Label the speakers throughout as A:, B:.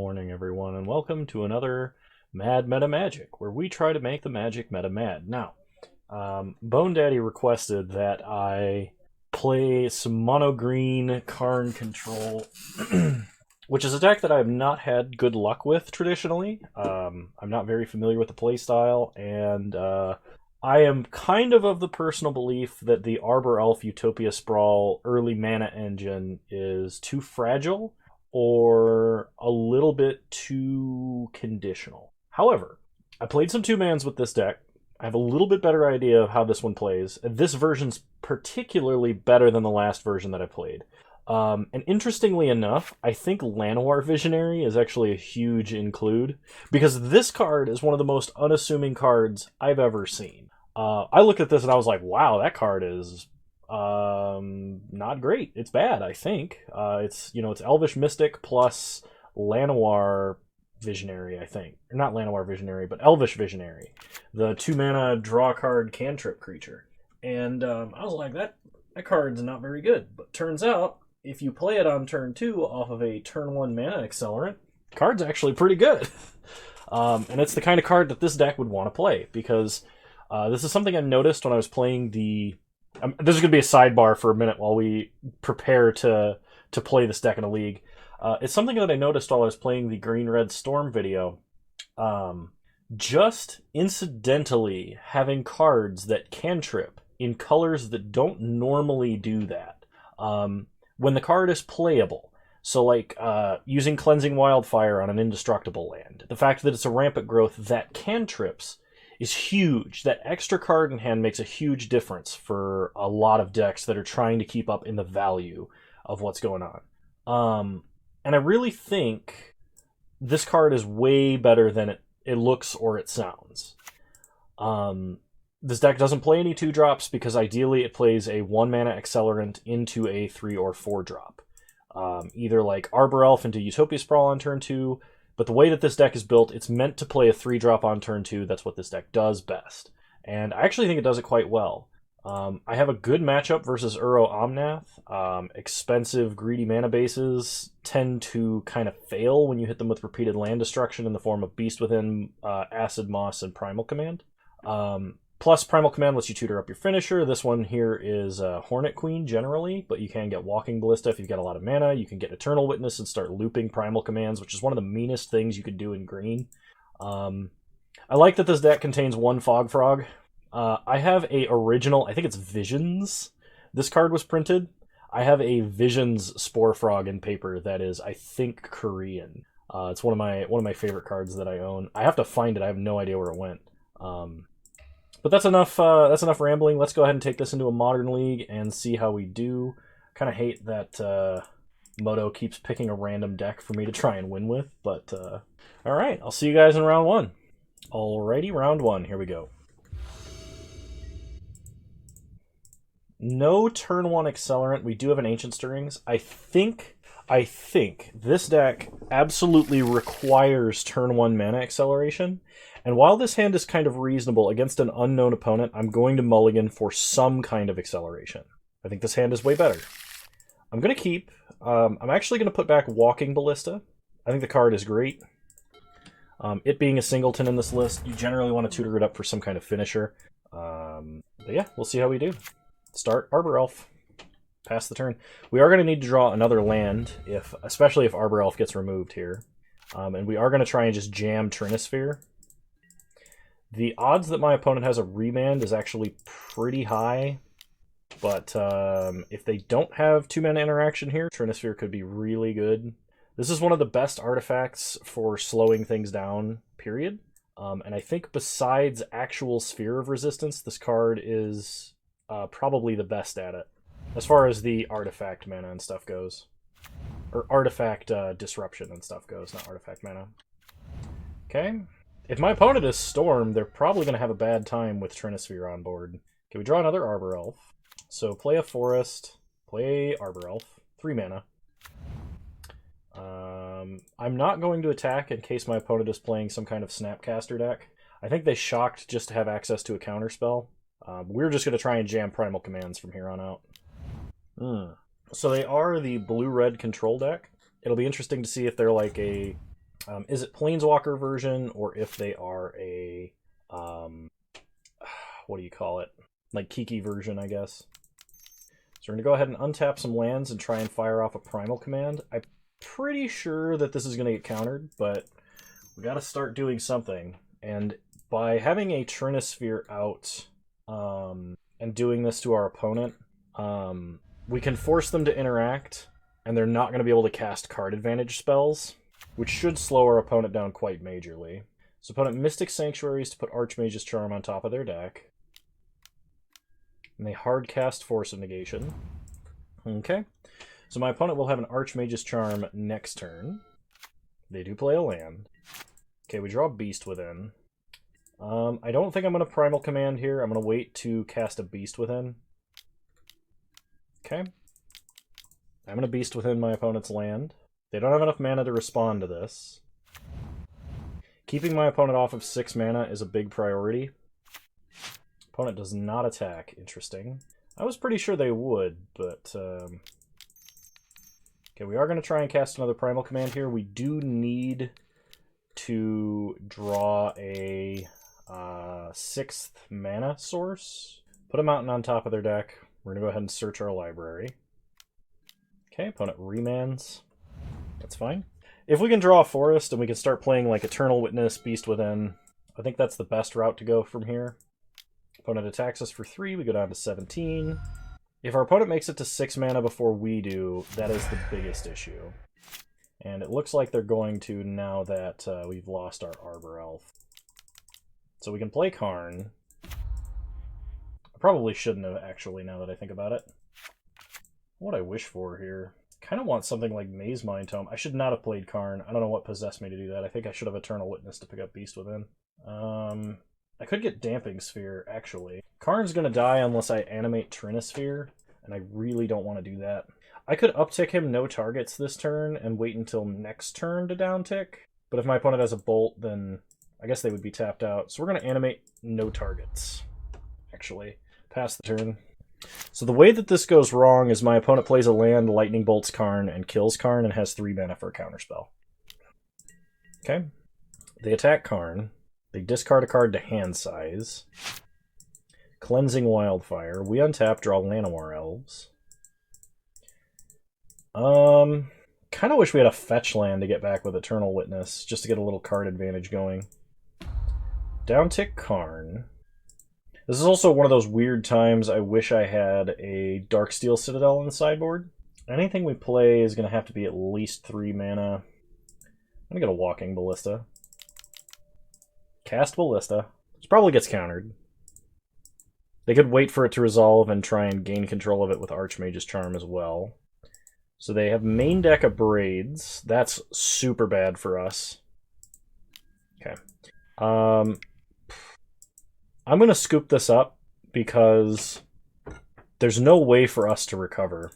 A: morning, everyone, and welcome to another Mad Meta Magic, where we try to make the magic meta mad. Now, Bone Daddy requested that I play some Monogreen Karn control, which is a deck that I have not had good luck with traditionally. I'm not very familiar with the playstyle, and I am kind of the personal belief that the Arbor Elf Utopia Sprawl early mana engine is too fragile or a little bit too conditional. However, I played some 2-mans with this deck. I have a little bit better idea of how this one plays. This version's particularly better than the last version that I played. And interestingly enough, I think Llanowar Visionary is actually a huge include, because this card is one of the most unassuming cards I've ever seen. I looked at this and I was like, wow, that card is not great. It's bad, I think. It's Elvish Mystic plus Llanowar Visionary, I think. Or not Llanowar Visionary, but Elvish Visionary. The 2-mana draw card cantrip creature. And I was like, that card's not very good. But turns out, if you play it on turn 2 off of a turn 1 mana accelerant, the card's actually pretty good. And it's the kind of card that this deck would want to play, because this is something I noticed when I was playing the... this is going to be a sidebar for a minute while we prepare to play this deck in a league. It's something that I noticed while I was playing the Green-Red Storm video. Just incidentally having cards that cantrip in colors that don't normally do that. When the card is playable, so like using Cleansing Wildfire on an indestructible land, the fact that it's a rampant growth that cantrips is huge. That extra card in hand makes a huge difference for a lot of decks that are trying to keep up in the value of what's going on. And I really think this card is way better than it looks or it sounds. This deck doesn't play any 2-drops because ideally it plays a 1-mana accelerant into a 3 or 4-drop. Either like Arbor Elf into Utopia Sprawl on turn 2, but the way that this deck is built, it's meant to play a 3-drop on turn 2. That's what this deck does best. And I actually think it does it quite well. I have a good matchup versus Uro Omnath. Expensive, greedy mana bases tend to kind of fail when you hit them with repeated land destruction in the form of Beast Within, Acid-Moss, and Primal Command. Plus, Primal Command lets you tutor up your finisher. This one here is Hornet Queen, generally, but you can get Walking Ballista if you've got a lot of mana. You can get Eternal Witness and start looping Primal Commands, which is one of the meanest things you could do in green. I like that this deck contains 1 Fog Frog. I have a original, I think it's Visions. This card was printed. I have a Visions Spore Frog in paper that is, I think, Korean. It's one of my favorite cards that I own. I have to find it. I have no idea where it went. But that's enough rambling. Let's go ahead and take this into a modern league and see how we do. Kind of hate that Moto keeps picking a random deck for me to try and win with, but alright, I'll see you guys in round 1. Alrighty, round 1, here we go. No turn 1 accelerant. We do have an Ancient Stirrings. I think this deck absolutely requires turn 1 mana acceleration. And while this hand is kind of reasonable against an unknown opponent, I'm going to mulligan for some kind of acceleration. I think this hand is way better. I'm going to keep. I'm actually going to put back Walking Ballista. I think the card is great. It being a singleton in this list, you generally want to tutor it up for some kind of finisher. But yeah, we'll see how we do. Start Arbor Elf. Pass the turn. We are going to need to draw another land, especially if Arbor Elf gets removed here. And we are going to try and just jam Trinisphere. The odds that my opponent has a remand is actually pretty high, but if they don't have 2-mana interaction here, Trinisphere could be really good. This is one of the best artifacts for slowing things down, period. And I think besides actual Sphere of Resistance, this card is probably the best at it, as far as the artifact mana and stuff goes. Or artifact disruption and stuff goes, not artifact mana. Okay. If my opponent is Storm, they're probably going to have a bad time with Trinisphere on board. Okay, we draw another Arbor Elf. So play a Forest, play Arbor Elf, 3 mana. I'm not going to attack in case my opponent is playing some kind of Snapcaster deck. I think they shocked just to have access to a counterspell. We're just going to try and jam Primal Commands from here on out. So they are the blue-red control deck. It'll be interesting to see if they're like a Is it Planeswalker version, or if they are a, what do you call it? Like Kiki version, I guess. So we're going to go ahead and untap some lands and try and fire off a Primal Command. I'm pretty sure that this is going to get countered, but we got to start doing something. And by having a Trinisphere out and doing this to our opponent, we can force them to interact, and they're not going to be able to cast card advantage spells, which should slow our opponent down quite majorly. So opponent Mystic Sanctuaries to put Archmage's Charm on top of their deck. And they hard cast Force of Negation. Okay. So my opponent will have an Archmage's Charm next turn. They do play a land. Okay, we draw Beast Within. I don't think I'm going to Primal Command here. I'm going to wait to cast a Beast Within. Okay. I'm going to Beast Within my opponent's land. They don't have enough mana to respond to this. Keeping my opponent off of 6 mana is a big priority. Opponent does not attack. Interesting. I was pretty sure they would, but... Okay, we are going to try and cast another Primal Command here. We do need to draw a 6th mana source. Put a mountain on top of their deck. We're going to go ahead and search our library. Okay, opponent remands. That's fine. If we can draw a forest and we can start playing like Eternal Witness, Beast Within, I think that's the best route to go from here. Opponent attacks us for 3, we go down to 17. If our opponent makes it to 6 mana before we do, that is the biggest issue. And it looks like they're going to now that we've lost our Arbor Elf. So we can play Karn. I probably shouldn't have, actually, now that I think about it. What I wish for here. Kind of want something like Mazemind Tome. I should not have played Karn. I don't know what possessed me to do that. I think I should have Eternal Witness to pick up Beast Within. I could get Damping Sphere, actually. Karn's going to die unless I animate Trinisphere, and I really don't want to do that. I could uptick him no targets this turn and wait until next turn to downtick, but if my opponent has a Bolt, then I guess they would be tapped out. So we're going to animate no targets, actually. Pass the turn. So the way that this goes wrong is my opponent plays a land, Lightning Bolts Karn, and kills Karn, and has 3 mana for a counterspell. Okay. They attack Karn. They discard a card to hand size. Cleansing Wildfire. We untap, draw Llanowar Elves. Kind of wish we had a fetch land to get back with Eternal Witness, just to get a little card advantage going. Downtick Karn. This is also one of those weird times I wish I had a Darksteel Citadel in the sideboard. Anything we play is going to have to be at least 3 mana. I'm going to get a Walking Ballista. Cast Ballista. This probably gets countered. They could wait for it to resolve and try and gain control of it with Archmage's Charm as well. So they have main deck of Braids. That's super bad for us. Okay. I'm going to scoop this up because there's no way for us to recover.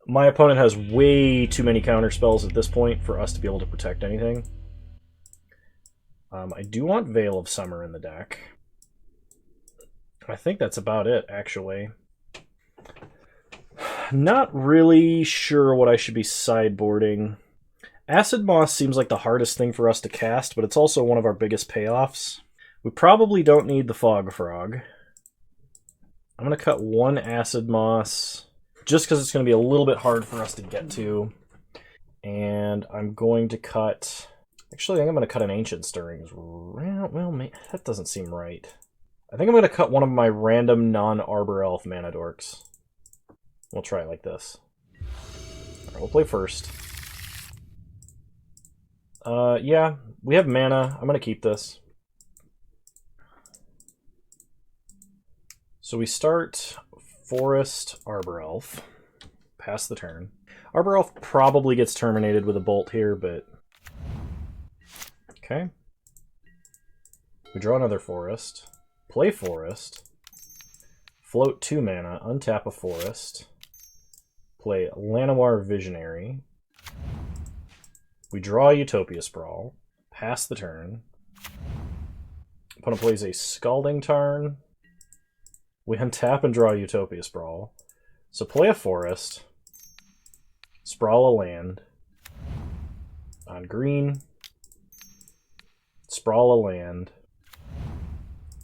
A: My opponent has way too many counterspells at this point for us to be able to protect anything. I do want Veil of Summer in the deck. I think that's about it, actually. Not really sure what I should be sideboarding. Acid-Moss seems like the hardest thing for us to cast, but it's also one of our biggest payoffs. We probably don't need the Fog Frog. I'm going to cut 1 Acid-Moss, just because it's going to be a little bit hard for us to get to. And I'm going to cut... Actually, I think I'm going to cut an Ancient Stirrings. Well, that doesn't seem right. I think I'm going to cut one of my random non-Arbor Elf mana dorks. We'll try it like this. Alright, we'll play first. Yeah, we have mana. I'm going to keep this. So we start Forest Arbor Elf. Pass the turn. Arbor Elf probably gets terminated with a Bolt here, but... Okay. We draw another Forest. Play Forest. Float 2 mana. Untap a Forest. Play Llanowar Visionary. We draw Utopia Sprawl. Pass the turn. Opponent plays a Scalding Tarn. We untap and draw Utopia Sprawl. So play a Forest. Sprawl a land. On green, Sprawl a land.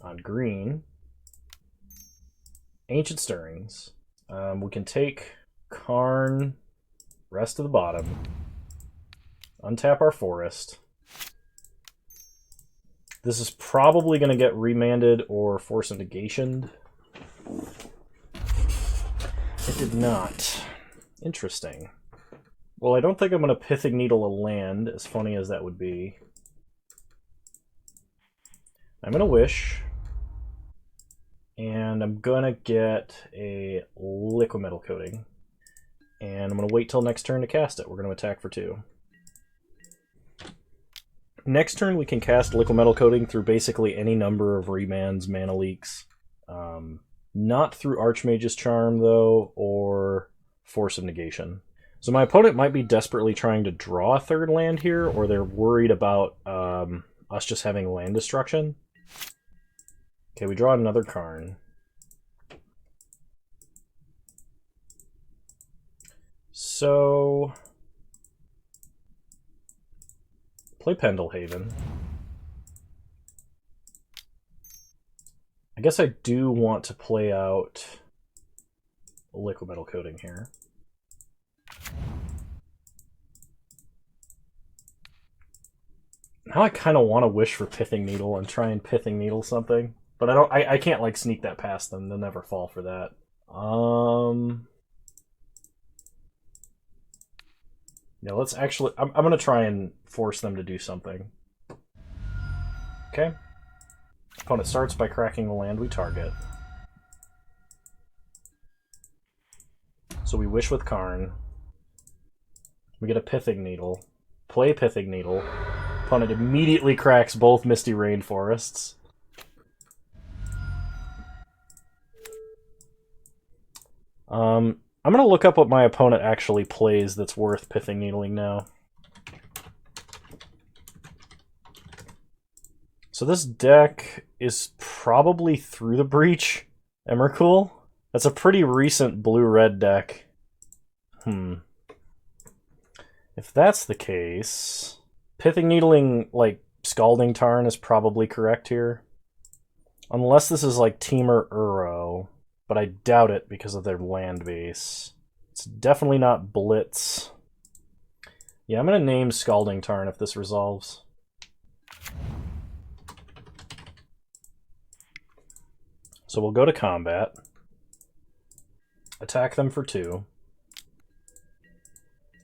A: On green, Ancient Stirrings. We can take Karn, rest of the bottom, untap our forest. This is probably going to get remanded or force negationed. It did not. Interesting. Well, I don't think I'm going to Pithing Needle a land, as funny as that would be. I'm going to wish. And I'm going to get a Liquimetal Coating. And I'm going to wait till next turn to cast it. We're going to attack for 2. Next turn we can cast Liquimetal Coating through basically any number of remands, mana leaks. Not through Archmage's Charm, though, or Force of Negation. So my opponent might be desperately trying to draw a third land here, or they're worried about us just having land destruction. Okay, we draw another Karn. So play Pendelhaven. I guess I do want to play out a Liquimetal Coating here. Now I kind of want to wish for Pithing Needle and try and Pithing Needle something, but I can't like sneak that past them. They'll never fall for that. Yeah, let's actually... I'm going to try and force them to do something. Okay. Opponent starts by cracking the land we target. So we wish with Karn. We get a Pithing Needle. Play Pithing Needle. Opponent immediately cracks both Misty Rainforests. I'm going to look up what my opponent actually plays that's worth Pithing Needling now. So this deck is probably Through the Breach, Emrakul. That's a pretty recent blue-red deck. If that's the case, Pithing Needling, like, Scalding Tarn is probably correct here. Unless this is like Temur Uro. But I doubt it because of their land base. It's definitely not Blitz. Yeah, I'm going to name Scalding Tarn if this resolves. So we'll go to combat. Attack them for 2.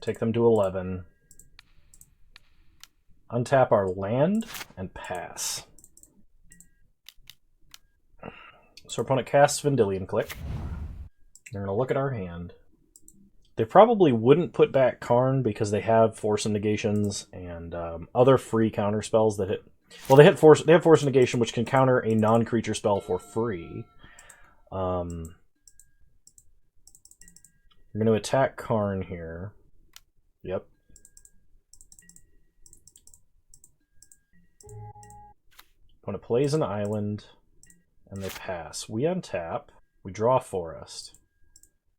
A: Take them to 11. Untap our land and pass. So our opponent casts Vendilion Click. They're going to look at our hand. They probably wouldn't put back Karn because they have Force of Negations and other free counter spells that hit. Well, they have Force of Negation, which can counter a non-creature spell for free. We're going to attack Karn here. Yep. Opponent plays an island. And they pass. We untap. We draw a forest.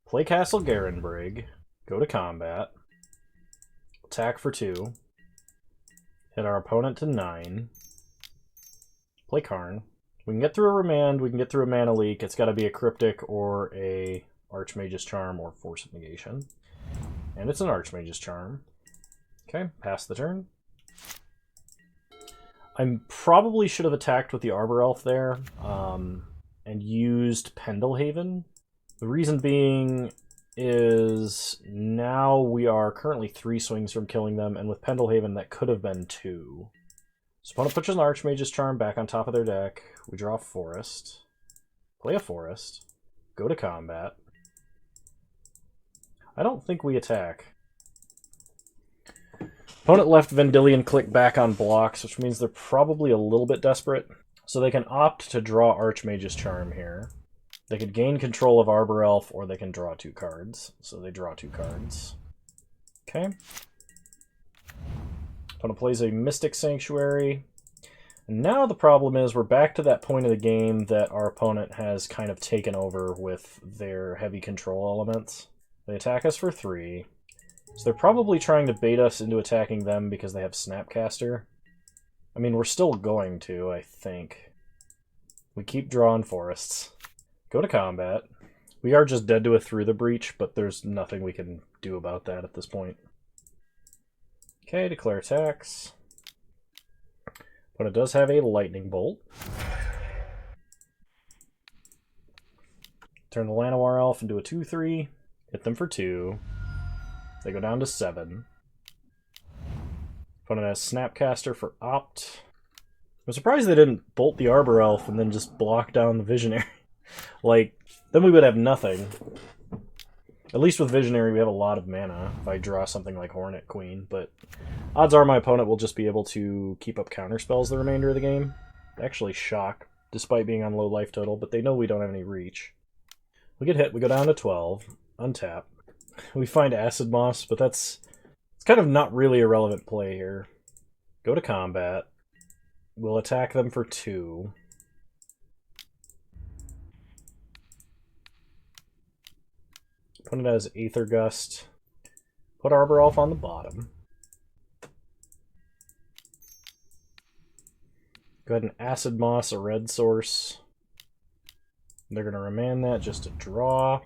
A: Play Castle Garenbrig. Go to combat. Attack for 2. Hit our opponent to 9. Play Karn. We can get through a remand. We can get through a mana leak. It's got to be a Cryptic or a Archmage's Charm or Force of Negation. And it's an Archmage's Charm. Okay, pass the turn. I probably should have attacked with the Arbor Elf there, and used Pendelhaven. The reason being is now we are currently 3 swings from killing them, and with Pendelhaven that could have been 2. So opponent puts an Archmage's Charm back on top of their deck. We draw a forest. Play a forest. Go to combat. I don't think we attack. Opponent left Vendilion Click back on blocks, which means they're probably a little bit desperate. So they can opt to draw Archmage's Charm here. They could gain control of Arbor Elf, or they can draw 2 cards. So they draw 2 cards. Okay. Opponent plays a Mystic Sanctuary. And now the problem is we're back to that point of the game that our opponent has kind of taken over with their heavy control elements. They attack us for 3. So they're probably trying to bait us into attacking them because they have Snapcaster. I mean, we're still going to, I think. We keep drawing forests. Go to combat. We are just dead to it through the breach, but there's nothing we can do about that at this point. Okay, declare attacks. But it does have a lightning bolt. Turn the Llanowar Elf into a 2/3. Hit them for 2. They go down to 7. Opponent has Snapcaster for Opt. I'm surprised they didn't bolt the Arbor Elf and then just block down the Visionary. Like, then we would have nothing. At least with Visionary we have a lot of mana if I draw something like Hornet Queen, but odds are my opponent will just be able to keep up counterspells the remainder of the game. Actually shock, despite being on low life total, but they know we don't have any reach. We get hit, we go down to 12, untap. We find Acid-Moss, but it's kind of not really a relevant play here. Go to combat. We'll attack them for 2. Opponent has Aether Gust. Put Arbor Elf on the bottom. Go ahead and Acid-Moss a red source. They're going to remand that just to draw.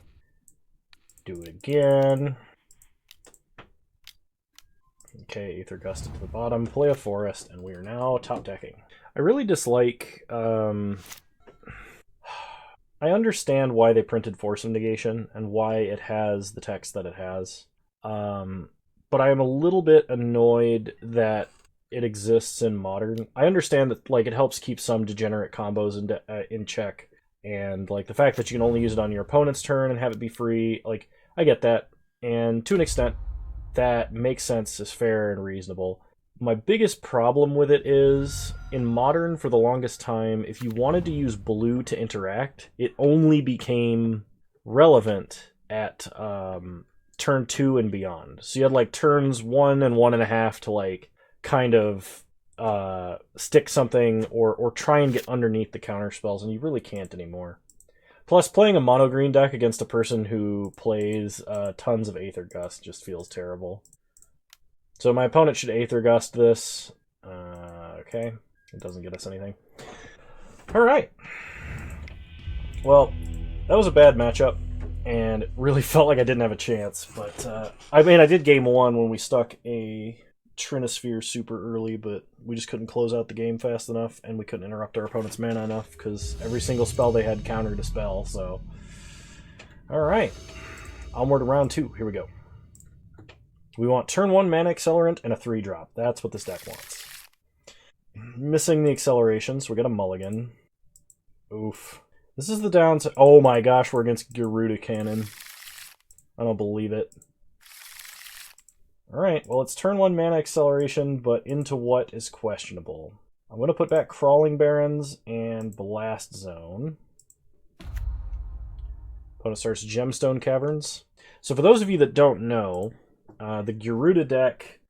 A: Do it again. Okay, Aether Gust to the bottom, play a forest, and we are now top decking. I really dislike... I understand why they printed Force of Negation and why it has the text that it has. But I am a little bit annoyed that it exists in Modern. I understand that like it helps keep some degenerate combos in check. And like the fact that you can only use it on your opponent's turn and have it be free, like I get that. And to an extent, that makes sense, is fair and reasonable. My biggest problem with it is, in Modern, for the longest time, if you wanted to use blue to interact, it only became relevant at turn 2 and beyond. So you had like turns 1 and 1.5 to like kind of stick something or try and get underneath the counter spells, and you really can't anymore. Plus, playing a Monogreen deck against a person who plays tons of Aether Gust just feels terrible. So my opponent should Aether Gust this. Okay, it doesn't get us anything. Alright. Well, that was a bad matchup, and it really felt like I didn't have a chance. But, I mean, I did game 1 when we stuck a Trinisphere super early, but we just couldn't close out the game fast enough, and we couldn't interrupt our opponent's mana enough, because every single spell they had countered a spell, so... Alright. Onward to round 2. Here we go. We want turn 1 mana accelerant and a 3-drop. That's what this deck wants. Missing the acceleration, so we got a mulligan. Oof. This is the downside. Oh my gosh, we're against Garuda Cannon. I don't believe it. Alright, well it's turn 1 mana acceleration, but into what is questionable. I'm going to put back Crawling Barrens and Blast Zone. Opponent starts Gemstone Caverns. So for those of you that don't know, the Garuda deck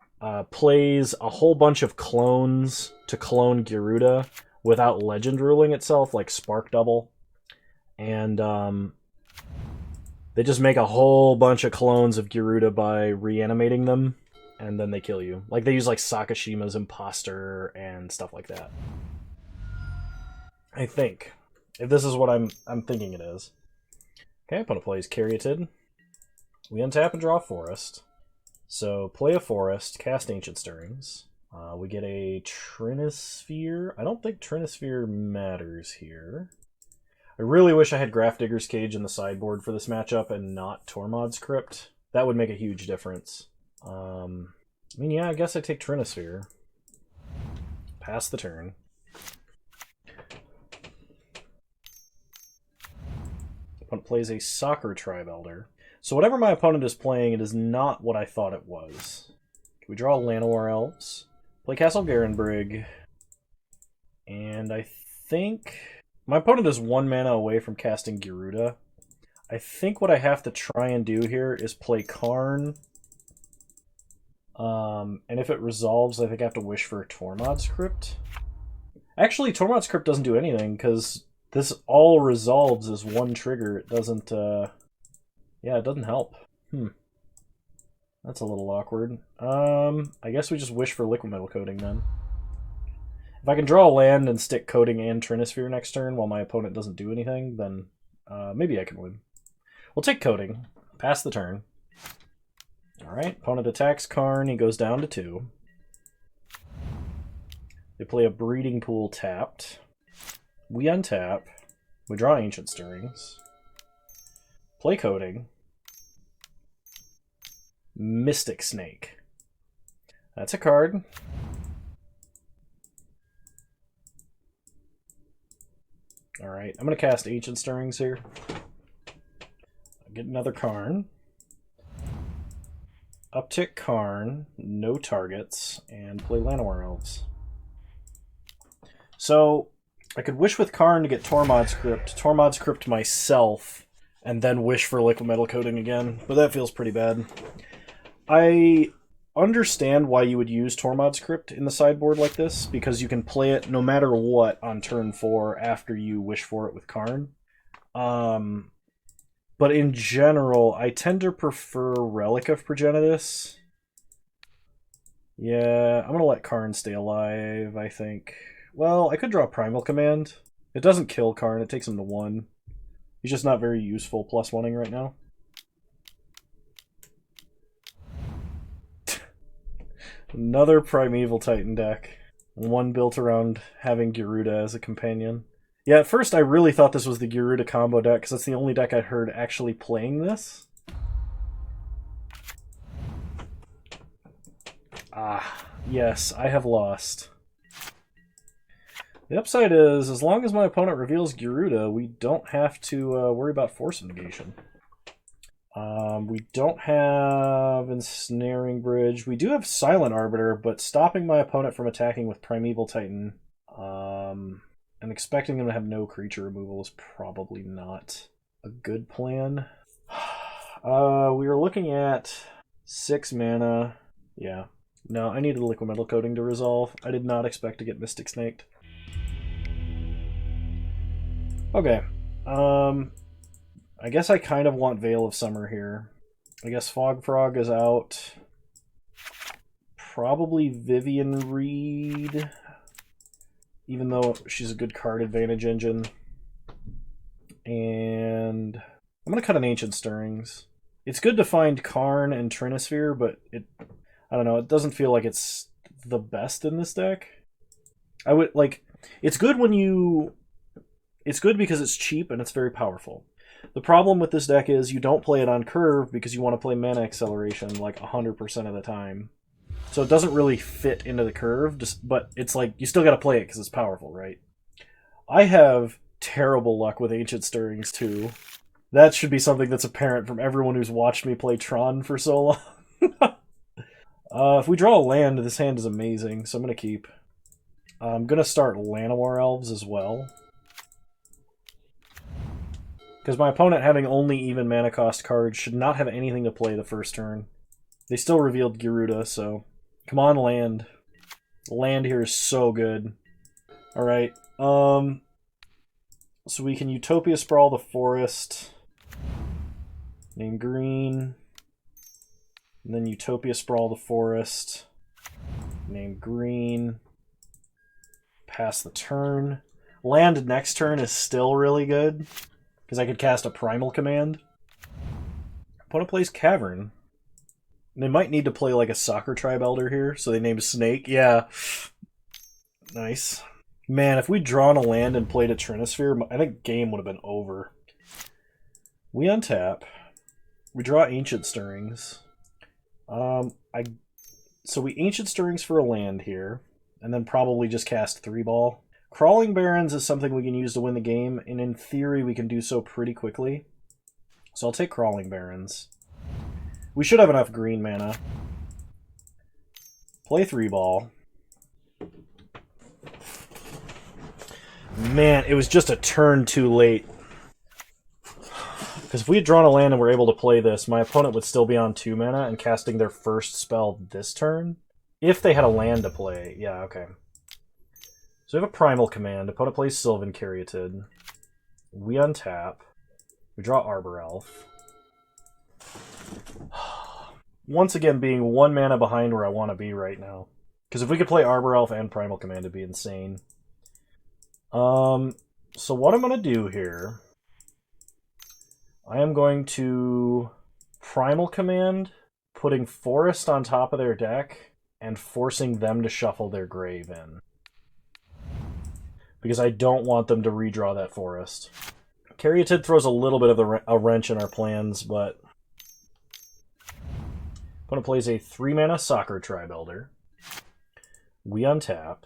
A: plays a whole bunch of clones to clone Garuda without legend ruling itself, like Spark Double. And they just make a whole bunch of clones of Garuda by reanimating them, and then they kill you. Like, they use, like, Sakashima's Imposter and stuff like that. I think. If this is what I'm thinking it is. Okay, opponent plays Caryatid. We untap and draw a forest. So, play a forest, cast Ancient Stirrings. We get a Trinisphere. I don't think Trinisphere matters here. I really wish I had Grafdigger's Cage in the sideboard for this matchup and not Tormod's Crypt. That would make a huge difference. I mean, yeah, I guess I take Trinisphere. Pass the turn. Opponent plays a Soccer Tribe Elder. So whatever my opponent is playing, it is not what I thought it was. Can we draw Llanowar Elves? Play Castle Garenbrig. And I think... my opponent is 1 mana away from casting Garuda. I think what I have to try and do here is play Karn. And if it resolves, I think I have to wish for Tormod's Crypt. Actually, Tormod's Crypt doesn't do anything, because this all resolves as 1 trigger. It doesn't, yeah, it doesn't help. That's a little awkward. I guess we just wish for Liquimetal Coating then. If I can draw a land and stick Coating and Trinisphere next turn while my opponent doesn't do anything, then maybe I can win. We'll take Coating. Pass the turn. Alright, opponent attacks Karn, he goes down to 2. They play a Breeding Pool tapped. We untap. We draw Ancient Stirrings. Play Coating. Mystic Snake. That's a card. Alright, I'm going to cast Ancient Stirrings here. Get another Karn. Uptick Karn, no targets, and play Llanowar Elves. So, I could wish with Karn to get Tormod's Crypt myself, and then wish for Liquimetal Coating again, but that feels pretty bad. I understand why you would use Tormod's Crypt in the sideboard like this, because you can play it no matter what on turn 4 after you wish for it with Karn. But in general, I tend to prefer Relic of Progenitus. Yeah, I'm going to let Karn stay alive, I think. Well, I could draw Primal Command. It doesn't kill Karn, it takes him to 1. He's just not very useful +1ing right now. Another Primeval Titan deck. One built around having Garuda as a companion. Yeah, at first I really thought this was the Garuda combo deck, because that's the only deck I heard actually playing this. Ah, yes, I have lost. The upside is, as long as my opponent reveals Garuda, we don't have to worry about Force of Negation. We don't have Ensnaring Bridge. We do have Silent Arbiter, but stopping my opponent from attacking with Primeval Titan and expecting him to have no creature removal is probably not a good plan. We are looking at 6 mana. Yeah. No, I needed Liquimetal Coating to resolve. I did not expect to get Mystic Snaked. Okay. I guess I kind of want Veil of Summer here. I guess Fog Frog is out. Probably Vivien Reid, even though she's a good card advantage engine. And I'm going to cut an Ancient Stirrings. It's good to find Karn and Trinisphere, but I don't know, it doesn't feel like it's the best in this deck. I would, like, it's good when you... It's good because it's cheap and it's very powerful. The problem with this deck is you don't play it on curve because you want to play mana acceleration like 100% of the time. So it doesn't really fit into the curve, but it's like you still got to play it because it's powerful, right? I have terrible luck with Ancient Stirrings too. That should be something that's apparent from everyone who's watched me play Tron for so long. If we draw a land, this hand is amazing, so I'm going to keep. I'm going to start Llanowar Elves as well. Because my opponent, having only even mana cost cards, should not have anything to play the first turn. They still revealed Garuda, so... Come on, land. Land here is so good. Alright, so we can Utopia Sprawl the forest. Name green. And then Utopia Sprawl the forest. Name green. Pass the turn. Land next turn is still really good, because I could cast a Primal Command. Opponent plays Cavern. They might need to play like a Soccer Tribe Elder here, so they name Snake. Yeah. Nice. Man, if we'd drawn a land and played a Trinisphere, I think game would have been over. We untap. We draw Ancient Stirrings. So we Ancient Stirrings for a land here, and then probably just cast 3-ball. Crawling Barrens is something we can use to win the game, and in theory we can do so pretty quickly. So I'll take Crawling Barrens. We should have enough green mana. Play 3-ball. Man, it was just a turn too late. Because if we had drawn a land and were able to play this, my opponent would still be on 2 mana and casting their first spell this turn. If they had a land to play. Yeah, okay. So we have a Primal Command. Opponent plays Sylvan Caryatid. We untap. We draw Arbor Elf. once again being 1 mana behind where I want to be right now. Because if we could play Arbor Elf and Primal Command, it'd be insane. So what I'm going to do here, I am going to Primal Command, putting Forest on top of their deck, and forcing them to shuffle their grave in. Because I don't want them to redraw that Forest. Caryatid throws a little bit of a wrench in our plans, but... Opponent plays a 3-mana Soccer Tri-Builder. We untap.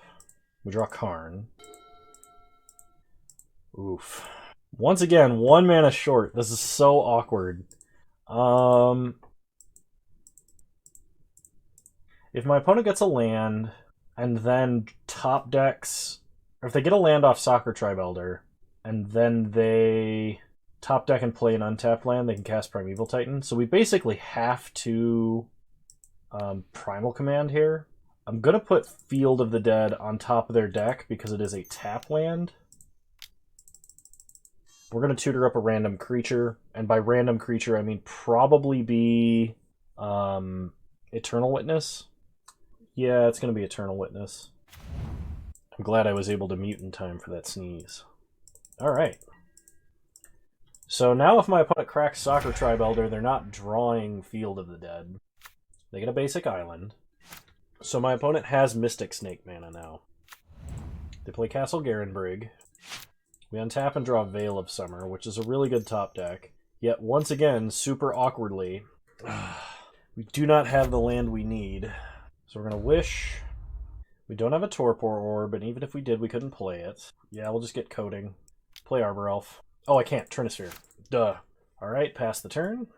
A: We draw Karn. Oof. Once again, 1 mana short. This is so awkward. If my opponent gets a land, and then top decks... Or if they get a land off Soccer Tri-Builder, and then they top deck and play an untapped land, they can cast Primeval Titan. So we basically have to Primal Command here. I'm going to put Field of the Dead on top of their deck because it is a tap land. We're going to tutor up a random creature, and by random creature I mean probably be Eternal Witness. Yeah, it's going to be Eternal Witness. I'm glad I was able to mute in time for that sneeze. Alright. So now if my opponent cracks Soccer Tri-Builder, they're not drawing Field of the Dead. They get a basic island. So my opponent has Mystic Snake mana now. They play Castle Garenbrig. We untap and draw Veil of Summer, which is a really good top deck. Yet once again, super awkwardly, we do not have the land we need. So we're going to wish. We don't have a Torpor Orb, and even if we did, we couldn't play it. Yeah, we'll just get Coating. Play Arbor Elf. Oh, I can't. Trinisphere. Duh. Alright, pass the turn.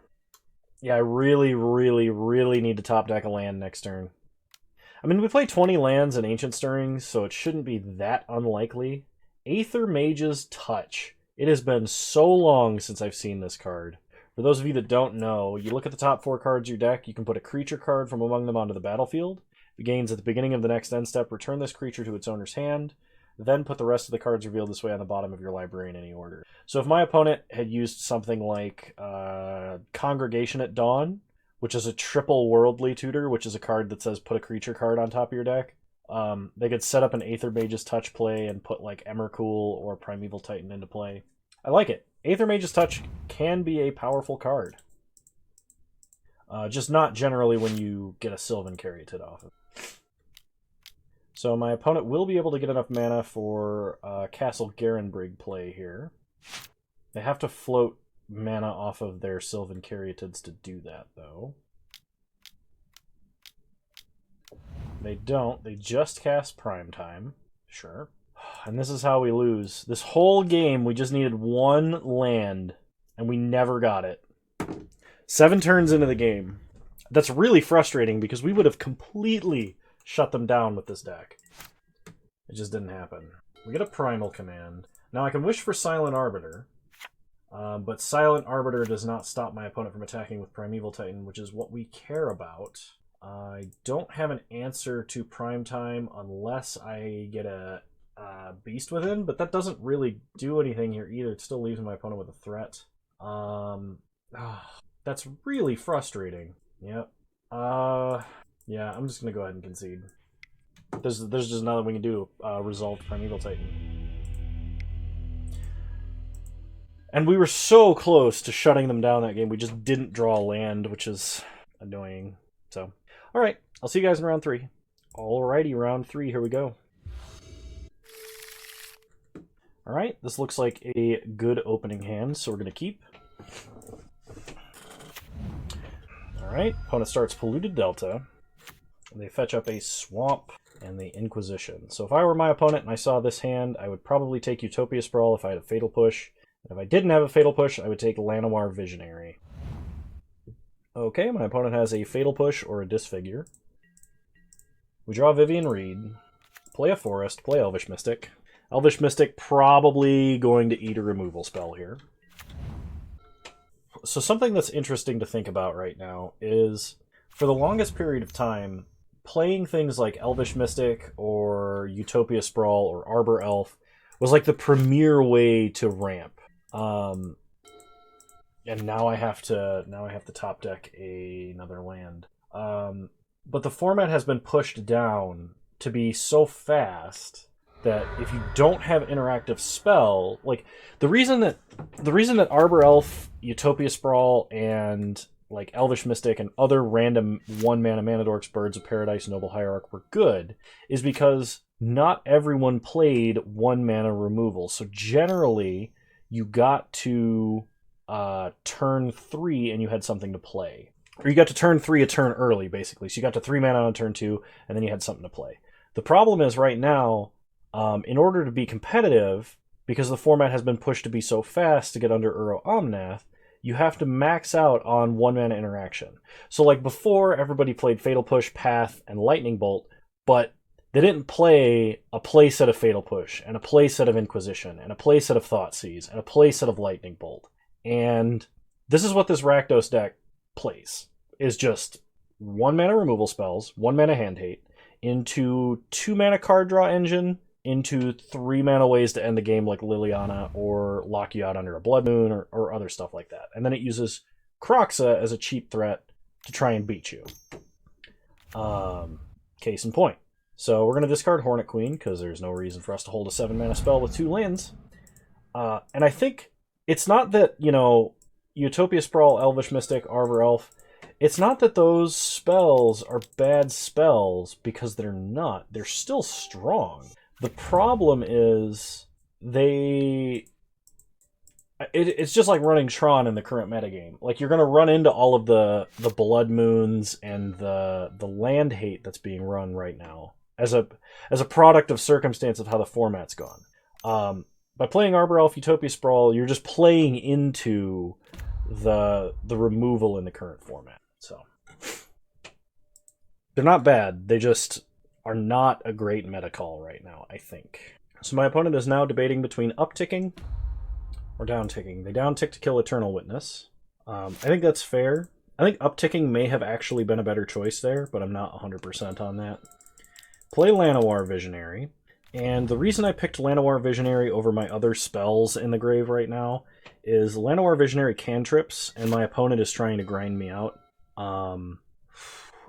A: Yeah, I really, really, really need to top deck a land next turn. I mean, we play 20 lands in Ancient Stirrings, so it shouldn't be that unlikely. Aether Mage's Touch. It has been so long since I've seen this card. For those of you that don't know, you look at the top 4 cards of your deck, you can put a creature card from among them onto the battlefield. If it gains at the beginning of the next end step, return this creature to its owner's hand, then put the rest of the cards revealed this way on the bottom of your library in any order. So if my opponent had used something like Congregation at Dawn, which is a triple worldly tutor, which is a card that says put a creature card on top of your deck, they could set up an Aether Mage's Touch play and put like Emrakul or Primeval Titan into play. I like it. Aether Mage's Touch can be a powerful card. Just not generally when you get a Sylvan Caryatid off of it. So my opponent will be able to get enough mana for Castle Garenbrig play here. They have to float mana off of their Sylvan Caryatids to do that, though. They don't. They just cast Primetime. Sure. And this is how we lose. This whole game, we just needed 1 land, and we never got it. 7 turns into the game. That's really frustrating because we would have completely shut them down with this deck. It just didn't happen. We get a Primal Command. Now I can wish for Silent Arbiter, but Silent Arbiter does not stop my opponent from attacking with Primeval Titan, which is what we care about. I don't have an answer to Primetime unless I get a Beast Within, but that doesn't really do anything here either. It still leaves my opponent with a threat. That's really frustrating. Yep. Yeah, I'm just going to go ahead and concede. There's just nothing we can do. Resolve Primeval Titan. And we were so close to shutting them down that game. We just didn't draw a land, which is annoying. So, alright. I'll see you guys in round 3. Alrighty, round 3. Here we go. Alright, this looks like a good opening hand, so we're going to keep. Alright, opponent starts Polluted Delta. They fetch up a Swamp and the Inquisition. So if I were my opponent and I saw this hand, I would probably take Utopia Sprawl if I had a Fatal Push. And if I didn't have a Fatal Push, I would take Llanowar Visionary. Okay, my opponent has a Fatal Push or a Disfigure. We draw Vivien Reid, play a Forest, play Elvish Mystic. Elvish Mystic probably going to eat a removal spell here. So something that's interesting to think about right now is, for the longest period of time, playing things like Elvish Mystic or Utopia Sprawl or Arbor Elf was like the premier way to ramp. and now I have to top deck another land. But the format has been pushed down to be so fast that if you don't have interactive spell, like the reason that Arbor Elf, Utopia Sprawl, and like Elvish Mystic and other random 1-mana Mana Dorks, Birds of Paradise, Noble Hierarch were good is because not everyone played 1-mana removal. So generally, you got to turn 3 and you had something to play. Or you got to turn 3 a turn early, basically. So you got to 3 mana on turn 2, and then you had something to play. The problem is right now, in order to be competitive, because the format has been pushed to be so fast to get under Uro Omnath, you have to max out on 1-mana interaction. So like before, everybody played Fatal Push, Path, and Lightning Bolt, but they didn't play a playset of Fatal Push, and a playset of Inquisition, and a playset of Thoughtseize, and a playset of Lightning Bolt. And this is what this Rakdos deck plays, is just 1-mana removal spells, 1-mana hand hate, into 2-mana card draw engine, into 3-mana ways to end the game like Liliana, or lock you out under a Blood Moon, or other stuff like that. And then it uses Kroxa as a cheap threat to try and beat you. Case in point. So we're going to discard Hornet Queen, because there's no reason for us to hold a 7-mana spell with 2 lands. And I think it's not that, Utopia Sprawl, Elvish Mystic, Arbor Elf, it's not that those spells are bad spells, because they're not. They're still strong. The problem is it's just like running Tron in the current metagame. Like, you're going to run into all of the Blood Moons and the land hate that's being run right now as a product of circumstance of how the format's gone. By playing Arbor Elf, Utopia Sprawl, you're just playing into the removal in the current format. So they're not bad. They just are not a great meta call right now, I think. So my opponent is now debating between upticking or downticking. They downtick to kill Eternal Witness. I think that's fair. I think upticking may have actually been a better choice there, but I'm not 100% on that. Play Llanowar Visionary. And the reason I picked Llanowar Visionary over my other spells in the grave right now is Llanowar Visionary cantrips, and my opponent is trying to grind me out.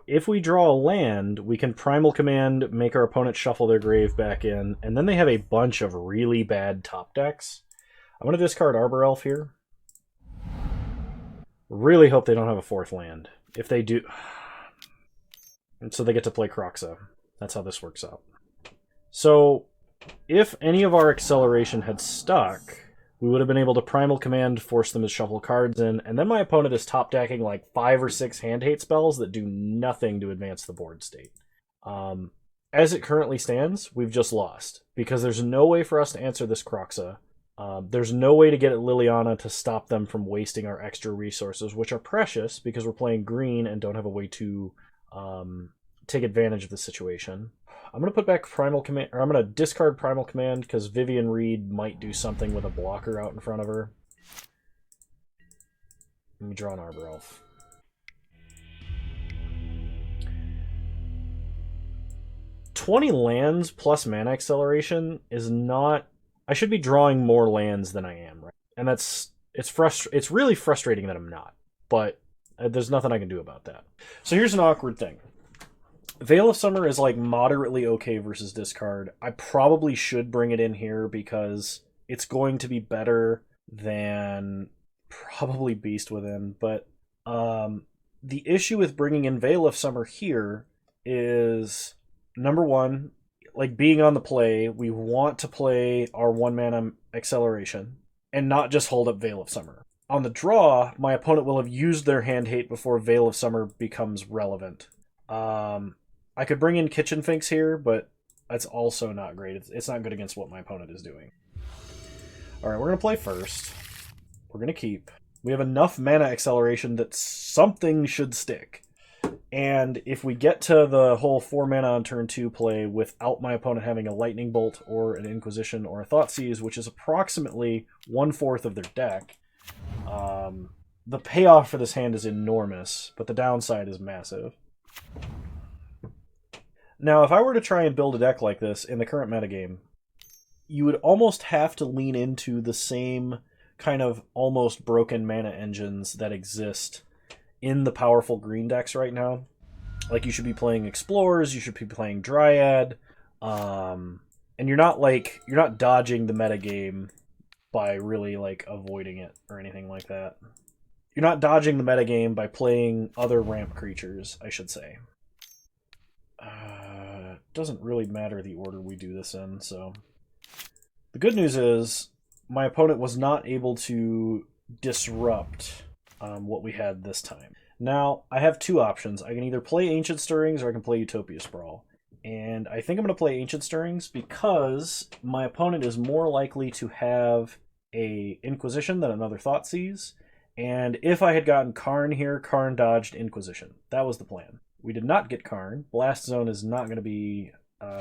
A: If we draw a land, we can Primal Command, make our opponent shuffle their grave back in, and then they have a bunch of really bad top decks. I'm going to discard Arbor Elf here. Really hope they don't have a 4th land. If they do... And so they get to play Kroxa. That's how this works out. So, if any of our acceleration had stuck, we would have been able to Primal Command, force them to shuffle cards in, and then my opponent is top decking like 5 or 6 hand hate spells that do nothing to advance the board state. As it currently stands, we've just lost, because there's no way for us to answer this Kroxa. There's no way to get at Liliana to stop them from wasting our extra resources, which are precious because we're playing green and don't have a way to take advantage of the situation. I'm going to put back Primal Command, or I'm going to discard Primal Command because Vivien Reid might do something with a blocker out in front of her. Let me draw an Arbor Elf. $20 lands plus mana acceleration is not... I should be drawing more lands than I am, right? And it's really frustrating that I'm not, but there's nothing I can do about that. So here's an awkward thing. Veil of Summer is like moderately okay versus discard. I probably should bring it in here because it's going to be better than probably Beast Within. But the issue with bringing in Veil of Summer here is, number one, like being on the play, we want to play our 1-mana acceleration and not just hold up Veil of Summer. On the draw, my opponent will have used their hand hate before Veil of Summer becomes relevant. I could bring in Kitchen Finks here, but that's also not great. It's not good against what my opponent is doing. Alright, we're going to play first. We're going to keep. We have enough mana acceleration that something should stick. And if we get to the whole 4 mana on turn 2 play without my opponent having a Lightning Bolt or an Inquisition or a Thoughtseize, which is approximately 1/4 of their deck, the payoff for this hand is enormous, but the downside is massive. Now, if I were to try and build a deck like this in the current metagame, you would almost have to lean into the same kind of almost broken mana engines that exist in the powerful green decks right now. Like, you should be playing Explorers, you should be playing Dryad, and you're not dodging the metagame by really, like, avoiding it or anything like that. You're not dodging the metagame by playing other ramp creatures, I should say. Doesn't really matter the order we do this in, so... The good news is, my opponent was not able to disrupt what we had this time. Now, I have two options. I can either play Ancient Stirrings or I can play Utopia Sprawl. And I think I'm going to play Ancient Stirrings because my opponent is more likely to have a Inquisition than another Thoughtseize. And if I had gotten Karn here, Karn dodged Inquisition. That was the plan. We did not get Karn. Blast Zone is not going to be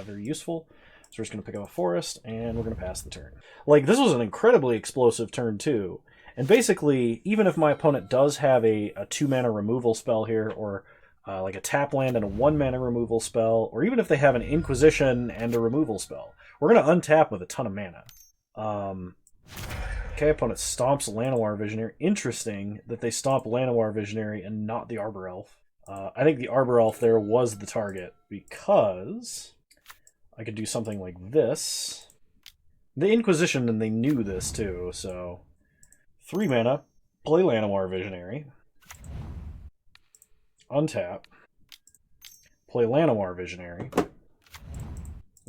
A: very useful. So we're just going to pick up a forest, and we're going to pass the turn. Like, this was an incredibly explosive turn, too. And basically, even if my opponent does have a 2-mana removal spell here, or like a tap land and a 1-mana removal spell, or even if they have an Inquisition and a removal spell, we're going to untap with a ton of mana. Okay, opponent stomps Llanowar Visionary. Interesting that they stomp Llanowar Visionary and not the Arbor Elf. I think the Arbor Elf there was the target, because I could do something like this. The Inquisition, and they knew this too, so 3 mana, play Llanowar Visionary, untap, play Llanowar Visionary,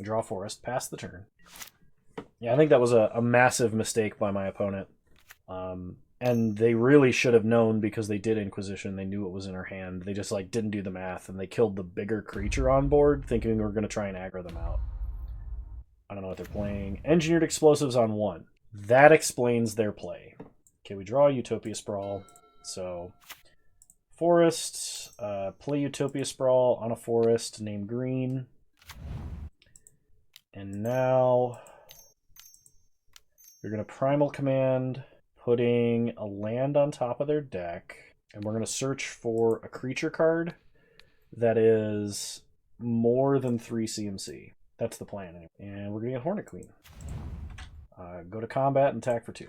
A: draw forest, pass the turn. Yeah, I think that was a massive mistake by my opponent. And they really should have known, because they did Inquisition. They knew it was in her hand. They just like didn't do the math, and they killed the bigger creature on board, thinking we were going to try and aggro them out. I don't know what they're playing. Engineered Explosives on 1. That explains their play. Okay, we draw Utopia Sprawl. So, forest, play Utopia Sprawl on a forest named Green. And now you're going to Primal Command, putting a land on top of their deck, and we're going to search for a creature card that is more than 3 CMC. That's the plan, anyway. And we're going to get Hornet Queen. Go to combat and attack for 2.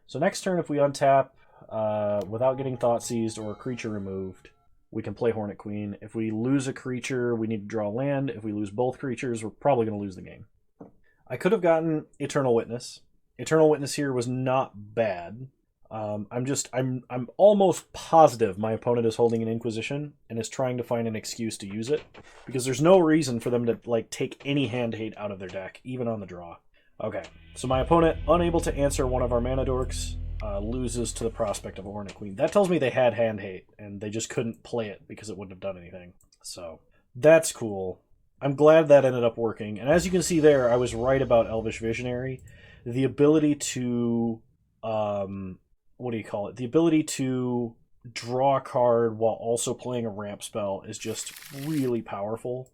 A: So next turn, if we untap without getting Thoughtseized or a creature removed, we can play Hornet Queen. If we lose a creature, we need to draw land. If we lose both creatures, we're probably going to lose the game. I could have gotten Eternal Witness. Eternal Witness here was not bad. I'm almost positive my opponent is holding an Inquisition and is trying to find an excuse to use it, because there's no reason for them to like take any hand hate out of their deck, even on the draw. Okay, so my opponent, unable to answer one of our mana dorks, loses to the prospect of a Hornet Queen. That tells me they had hand hate, and they just couldn't play it because it wouldn't have done anything. So, that's cool. I'm glad that ended up working. And as you can see there, I was right about Elvish Visionary. The ability to, what do you call it? The ability to draw a card while also playing a ramp spell is just really powerful.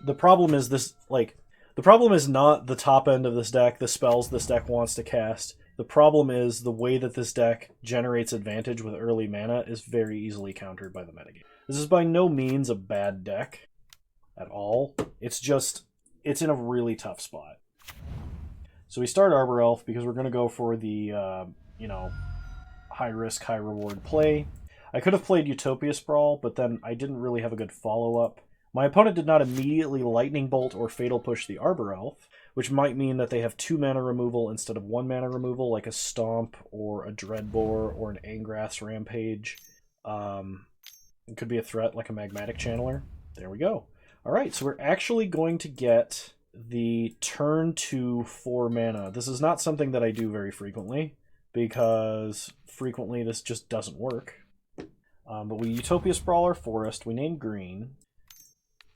A: The problem is this, like, the problem is not the top end of this deck, the spells this deck wants to cast. The problem is the way that this deck generates advantage with early mana is very easily countered by the metagame. This is by no means a bad deck at all. It's just, it's in a really tough spot. So we start Arbor Elf because we're going to go for the, high risk, high reward play. I could have played Utopia Sprawl, but then I didn't really have a good follow-up. My opponent did not immediately Lightning Bolt or Fatal Push the Arbor Elf, which might mean that they have 2 mana removal instead of 1 mana removal, like a Stomp or a Dreadbore or an Angrath's Rampage. It could be a threat like a Magmatic Channeler. There we go. Alright, so we're actually going to get the turn 2 4 mana. This is not something that I do very frequently, because frequently this just doesn't work. But we Utopia Sprawl our forest, we name Green,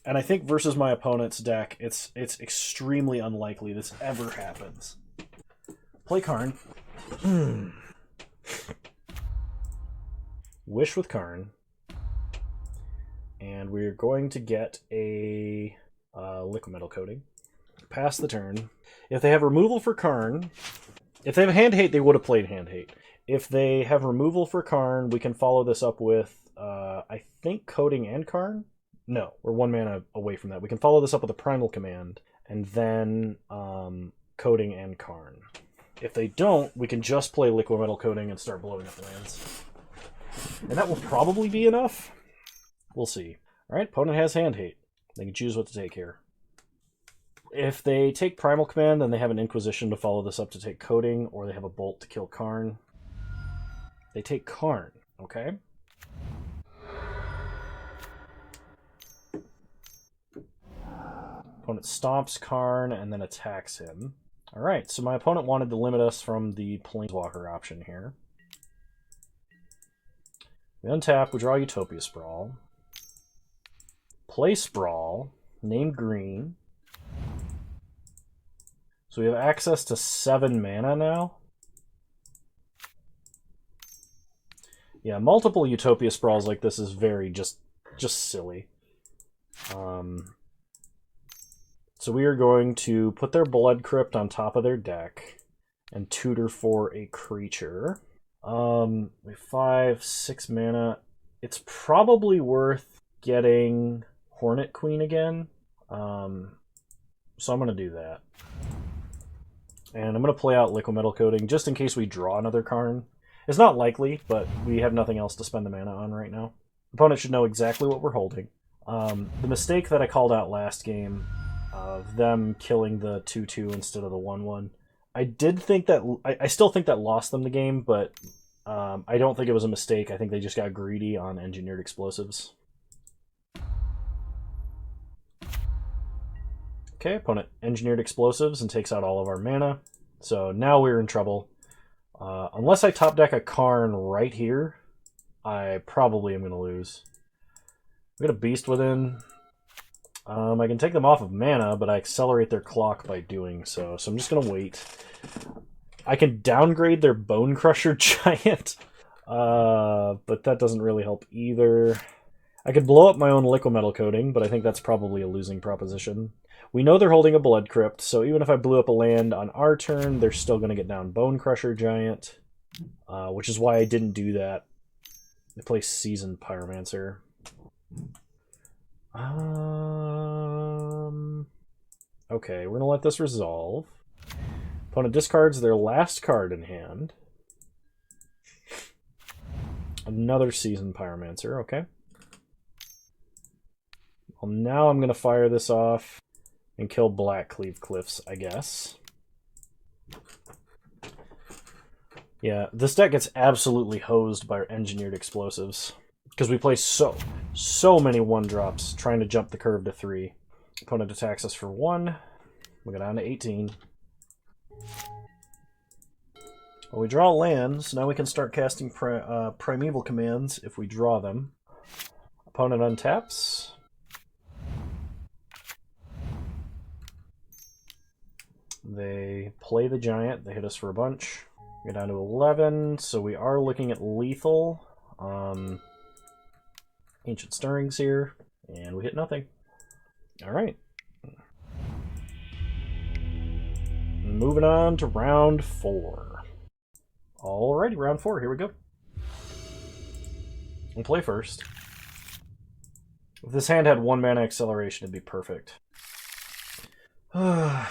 A: and I think versus my opponent's deck, it's extremely unlikely this ever happens. Play Karn. Wish with Karn. And we're going to get a Liquimetal Coating. Pass the turn. If they have removal for Karn, if they have hand hate, they would have played hand hate. If they have removal for Karn, we can follow this up with, I think, Coating and Karn? No, we're 1 mana away from that. We can follow this up with a Primal Command, and then Coating and Karn. If they don't, we can just play Liquimetal Coating and start blowing up lands. And that will probably be enough. We'll see. Alright, opponent has hand hate. They can choose what to take here. If they take Primal Command, then they have an Inquisition to follow this up to take Coating, or they have a Bolt to kill Karn. They take Karn, okay? Opponent stomps Karn and then attacks him. Alright, so my opponent wanted to limit us from the Planeswalker option here. We untap, we draw Utopia Sprawl. Play Sprawl, name green. So we have access to 7 mana now. Yeah, multiple Utopia Sprawls like this is very just silly. So we are going to put their Blood Crypt on top of their deck and tutor for a creature. We have 5, 6 mana. It's probably worth getting Hornet Queen again. So I'm going to do that. And I'm going to play out Liquimetal Coating just in case we draw another Karn. It's not likely, but we have nothing else to spend the mana on right now. Opponent should know exactly what we're holding. The mistake that I called out last game of them killing the 2/2 instead of the 1/1. I did think that I still think that lost them the game, but I don't think it was a mistake. I think they just got greedy on engineered explosives. Okay, opponent engineered explosives and takes out all of our mana. So now we're in trouble. Unless I top deck a Karn right here, I probably am going to lose. We got a Beast Within. I can take them off of mana, but I accelerate their clock by doing so. So I'm just going to wait. I can downgrade their Bone Crusher Giant, but that doesn't really help either. I could blow up my own Liquimetal Coating, but I think that's probably a losing proposition. We know they're holding a Blood Crypt, so even if I blew up a land on our turn, they're still going to get down Bone Crusher Giant, which is why I didn't do that. They play Seasoned Pyromancer. Okay, we're going to let this resolve. Opponent discards their last card in hand. Another Seasoned Pyromancer, okay. Well, now I'm going to fire this off and kill Blackcleave Cliffs, I guess. Yeah, this deck gets absolutely hosed by our engineered explosives. Because we play so many 1-drops trying to jump the curve to 3. Opponent attacks us for 1. We go down to 18. Well, we draw lands, so now we can start casting Primeval Commands if we draw them. Opponent untaps. They play the Giant. They hit us for a bunch. We go down to 11, so we are looking at lethal. Ancient Stirrings here, and we hit nothing. Alright. Moving on to round 4. Alrighty, round 4, here we go. We'll play first. If this hand had 1 mana acceleration, it'd be perfect. Alright.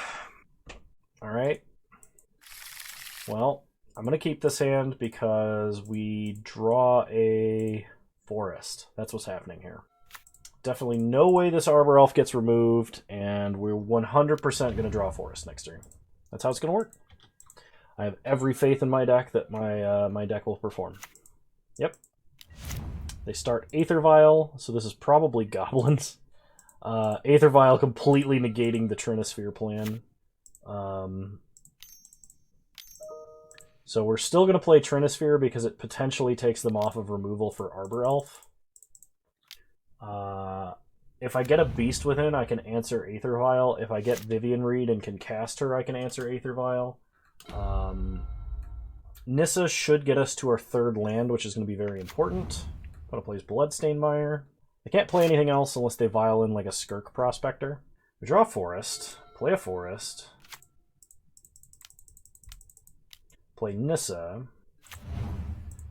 A: Well, I'm going to keep this hand because we draw a forest. That's what's happening here. Definitely no way this Arbor Elf gets removed, and we're 100% going to draw a forest next turn. That's how it's going to work. I have every faith in my deck that my deck will perform. Yep. They start Aether Vial, so this is probably goblins. Aether Vial completely negating the Trinisphere plan. So we're still going to play Trinisphere because it potentially takes them off of removal for Arbor Elf. If I get a Beast Within, I can answer Aether Vial. If I get Vivien Reid and can cast her, I can answer Aether Vial. Nissa should get us to our 3rd land, which is going to be very important. Opponent plays Bloodstained Mire. They can't play anything else unless they vial in like a Skirk Prospector. We draw a forest, play a forest, play Nissa,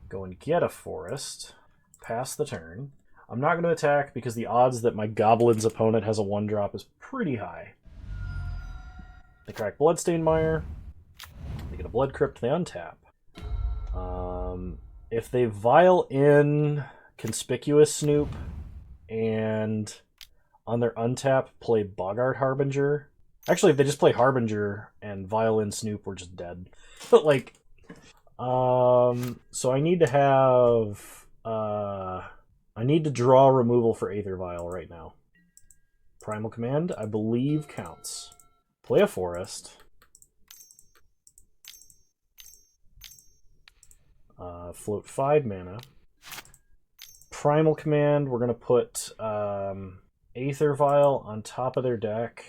A: go and get a forest, pass the turn. I'm not going to attack because the odds that my Goblin's opponent has a 1-drop is pretty high. They crack Bloodstained Mire. They get a Blood Crypt, they untap. If they vial in Conspicuous Snoop and on their untap play Boggart Harbinger. Actually, if they just play Harbinger and vial in Snoop, we're just dead. But like, so I need to have, I need to draw removal for Aether Vial right now. Primal Command, I believe, counts. Play a Forest. Float 5 mana. Primal Command, we're going to put Aether Vial on top of their deck.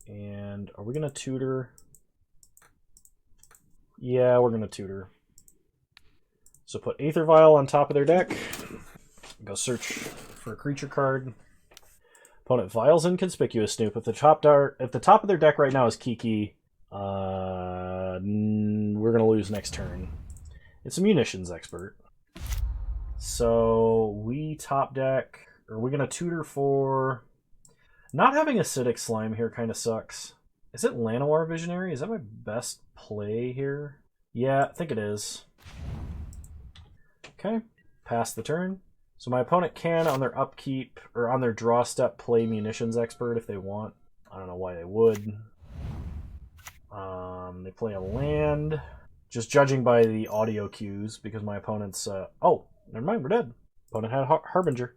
A: And are we going to tutor? Yeah, we're going to tutor. So put Aether Vial on top of their deck. Go search for a creature card. Opponent vials in Conspicuous Snoop. If the top of their deck right now is Kiki, we're going to lose next turn. It's a Munitions Expert. So we top deck. Are we going to tutor for... Not having Acidic Slime here kind of sucks. Is it Llanowar Visionary? Is that my best play here? Yeah, I think it is. Okay, pass the turn. So my opponent can, on their upkeep, or on their draw step, play Munitions Expert if they want. I don't know why they would. They play a land. Just judging by the audio cues, because my opponent's... oh, never mind, we're dead. Opponent had Harbinger.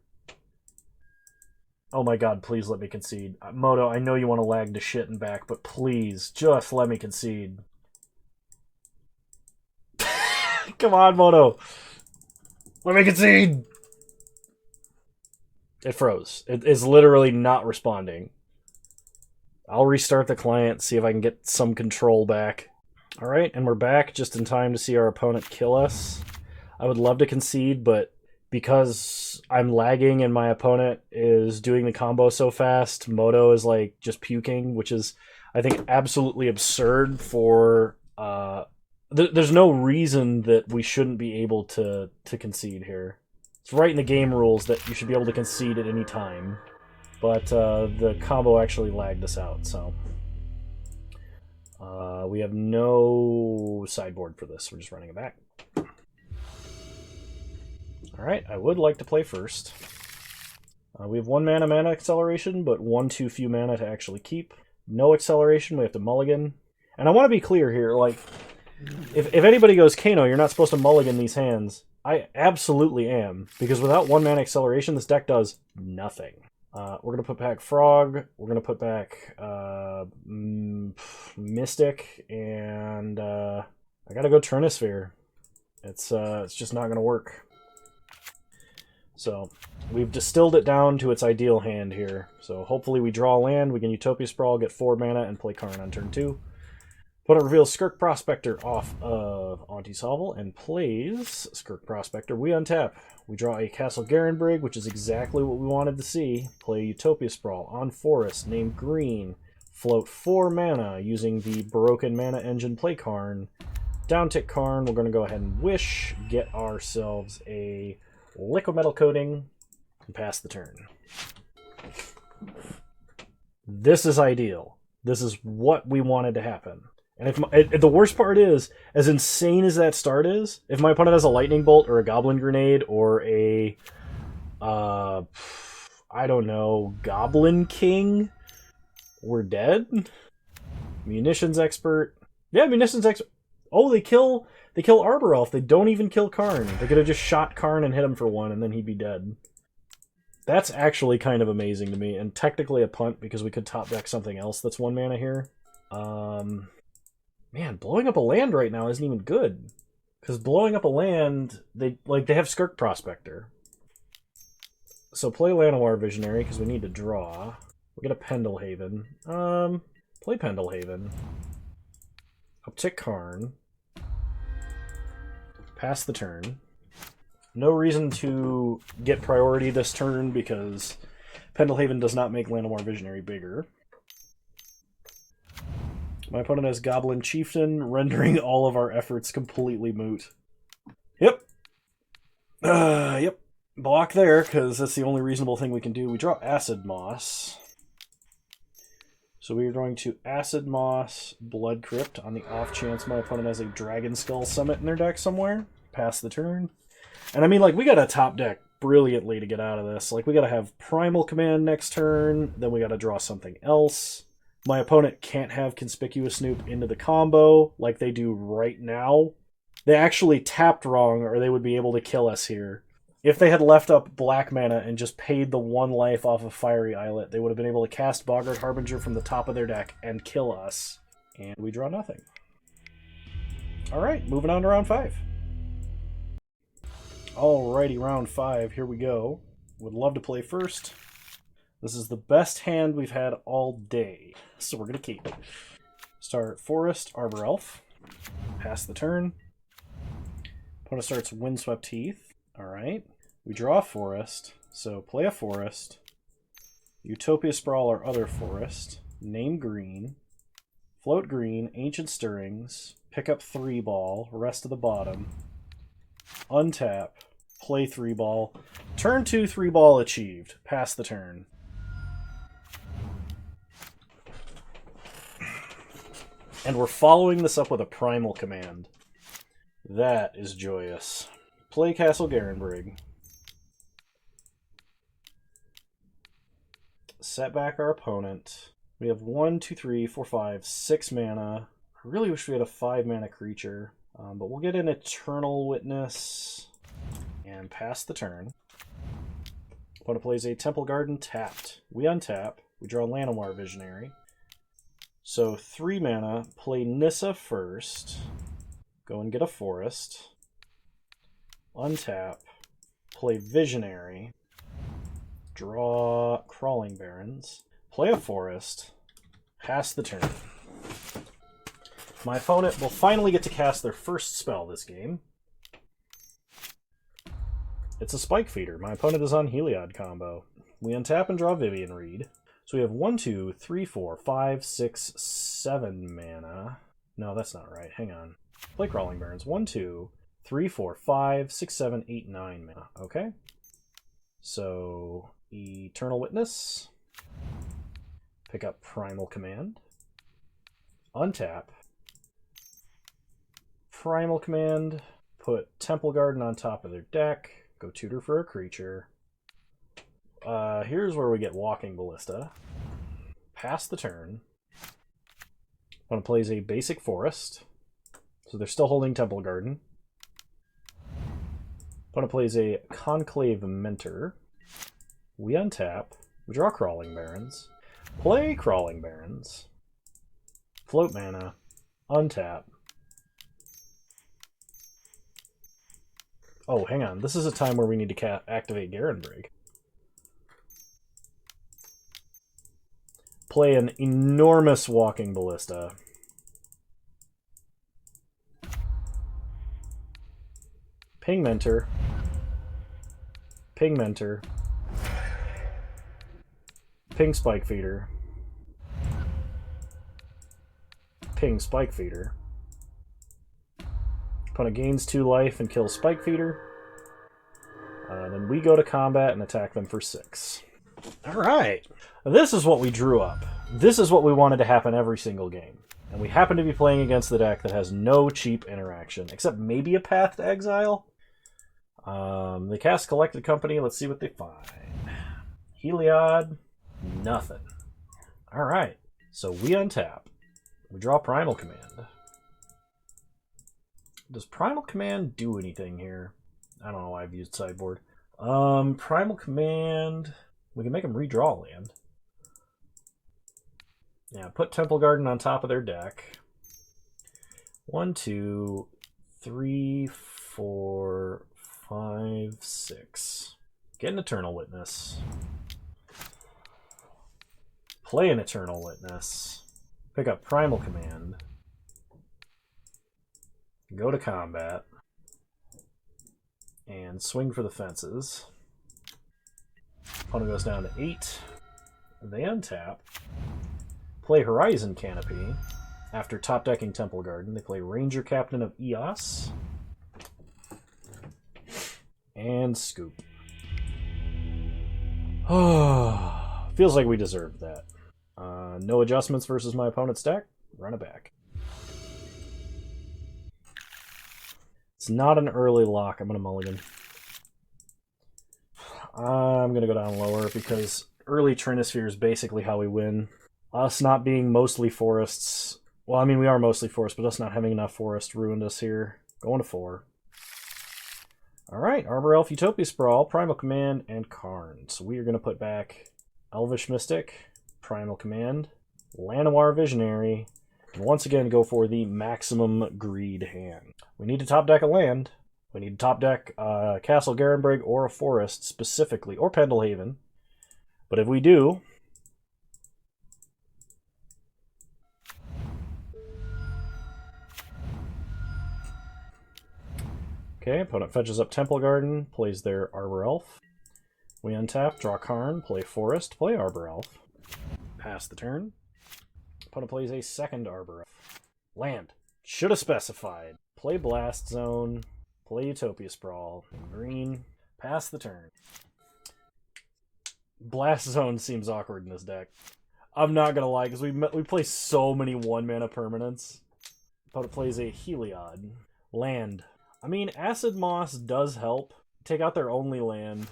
A: Oh my god, please let me concede. Moto, I know you want to lag to shit and back, but please, just let me concede. Come on, Moto. Let me concede. It froze. It is literally not responding. I'll restart the client, see if I can get some control back. Alright, and we're back just in time to see our opponent kill us. I would love to concede, but because I'm lagging and my opponent is doing the combo so fast, Moto is like just puking, which is, I think, absolutely absurd for... there's no reason that we shouldn't be able to concede here. It's right in the game rules that you should be able to concede at any time. But the combo actually lagged us out, so... we have no sideboard for this. We're just running it back. Alright, I would like to play first. We have 1 mana acceleration, but 1 too few mana to actually keep. No acceleration, we have to mulligan. And I want to be clear here, like, if anybody goes, Kano, you're not supposed to mulligan these hands, I absolutely am, because without 1 mana acceleration, this deck does nothing. We're going to put back Frog, we're going to put back Mystic, and I gotta go Trinisphere. It's just not going to work. So, we've distilled it down to its ideal hand here. So hopefully we draw land, we can Utopia Sprawl, get 4 mana, and play Karn on turn 2. Opponent reveals Skirk Prospector off of Anti-Solval and plays Skirk Prospector. We untap. We draw a Castle Garenbrig, which is exactly what we wanted to see. Play Utopia Sprawl on Forest, named Green. Float 4 mana using the Broken Mana Engine, play Karn. Downtick Karn, we're going to go ahead and wish, get ourselves a Liquimetal Coating, and pass the turn. This is ideal. This is what we wanted to happen. And if the worst part is, as insane as that start is, if my opponent has a Lightning Bolt or a Goblin Grenade or a, I don't know, Goblin King, we're dead. Munitions Expert. Yeah, Munitions Expert. Oh, they kill Arbor Elf. They don't even kill Karn. They could have just shot Karn and hit him for 1, and then he'd be dead. That's actually kind of amazing to me, and technically a punt because we could top deck something else that's 1 mana here. Man, blowing up a land right now isn't even good. Because blowing up a land, they have Skirk Prospector. So play Llanowar Visionary because we need to draw. We get a Pendelhaven. Play Pendelhaven. Uptick Karn. Pass the turn. No reason to get priority this turn because Pendelhaven does not make Llanowar Visionary bigger. My opponent has Goblin Chieftain, rendering all of our efforts completely moot. Yep. Yep. Block there, because that's the only reasonable thing we can do. We draw Acid-Moss. So we are going to Acid-Moss Blood Crypt on the off chance my opponent has a Dragon Skull Summit in their deck somewhere. Pass the turn. And I mean, like, we got to top deck brilliantly to get out of this. Like, we got to have Primal Command next turn, then we got to draw something else. My opponent can't have Conspicuous Snoop into the combo like they do right now. They actually tapped wrong, or they would be able to kill us here. If they had left up black mana and just paid the 1 life off of Fiery Islet, they would have been able to cast Boggart Harbinger from the top of their deck and kill us. And we draw nothing. Alright, moving on to round 5. Alrighty, round 5, here we go. Would love to play first. This is the best hand we've had all day, so we're going to keep it. Start Forest, Arbor Elf. Pass the turn. Opponent starts Windswept Heath. Alright. We draw a forest, so play a forest. Utopia Sprawl or other forest. Name green. Float green, Ancient Stirrings. Pick up 3-ball, rest of the bottom. Untap. Play 3-ball. Turn 2, 3-ball achieved. Pass the turn. And we're following this up with a Primal Command. That is joyous. Play Castle Garenbrig. Set back our opponent. We have 1, 2, 3, 4, 5, 6 mana. I really wish we had a 5-mana creature. But we'll get an Eternal Witness and pass the turn. Opponent plays a Temple Garden tapped. We untap. We draw Llanowar Visionary. So 3 mana, play Nissa first. Go and get a forest. Untap. Play Visionary. Draw Crawling Barrens. Play a forest. Pass the turn. My opponent will finally get to cast their first spell this game. It's a Spike Feeder. My opponent is on Heliod combo. We untap and draw Vivien Reid. So we have 1, 2, 3, 4, 5, 6, 7 mana. No, that's not right. Hang on. Play Crawling Barrens. 1, 2, 3, 4, 5, 6, 7, 8, 9 mana. Okay. So, Eternal Witness. Pick up Primal Command. Untap. Primal Command. Put Temple Garden on top of their deck. Go tutor for a creature. Here's where we get Walking Ballista. Pass the turn. Opponent plays a basic forest. So they're still holding Temple Garden. Opponent plays a Conclave Mentor. We untap. We draw Crawling Barrens. Play Crawling Barrens. Float mana. Untap. Oh, hang on. This is a time where we need to activate Garenbrig. Play an enormous Walking Ballista. Ping Mentor. Ping Mentor. Ping Spike Feeder. Ping Spike Feeder. Opponent gains 2 life and kills Spike Feeder. Then we go to combat and attack them for 6. Alright. This is what we drew up. This is what we wanted to happen every single game. And we happen to be playing against the deck that has no cheap interaction, except maybe a Path to Exile. They cast Collected Company. Let's see what they find. Heliod. Nothing. Alright. So we untap. We draw Primal Command. Does Primal Command do anything here? I don't know why I've used sideboard. Primal Command... We can make them redraw land. Yeah, put Temple Garden on top of their deck. 1, 2, 3, 4, 5, 6. Get an Eternal Witness. Play an Eternal Witness. Pick up Primal Command. Go to combat. And swing for the fences. Opponent goes down to 8. They untap. Play Horizon Canopy. After top decking Temple Garden, they play Ranger Captain of Eos. And scoop. Oh, feels like we deserved that. No adjustments versus my opponent's deck. Run it back. It's not an early lock. I'm going to mulligan. I'm going to go down lower because early Trinisphere is basically how we win. Us not being mostly forests. Well, I mean, we are mostly forests, but us not having enough forest ruined us here. Going to 4. Alright, Arbor Elf, Utopia Sprawl, Primal Command, and Karn. So we are going to put back Elvish Mystic, Primal Command, Llanowar Visionary, and once again go for the maximum greed hand. We need to top deck a land. We need to top deck Castle Garenbrig or a forest specifically, or Pendelhaven. But if we do... Okay, opponent fetches up Temple Garden, plays their Arbor Elf. We untap, draw Karn, play Forest, play Arbor Elf. Pass the turn. Opponent plays a second Arbor Elf. Land. Should have specified. Play Blast Zone, play Utopia Sprawl. Green. Pass the turn. Blast Zone seems awkward in this deck. I'm not gonna lie, because we play so many 1-mana permanents. Opponent plays a Heliod. Land. I mean, Acid-Moss does help. Take out their only land.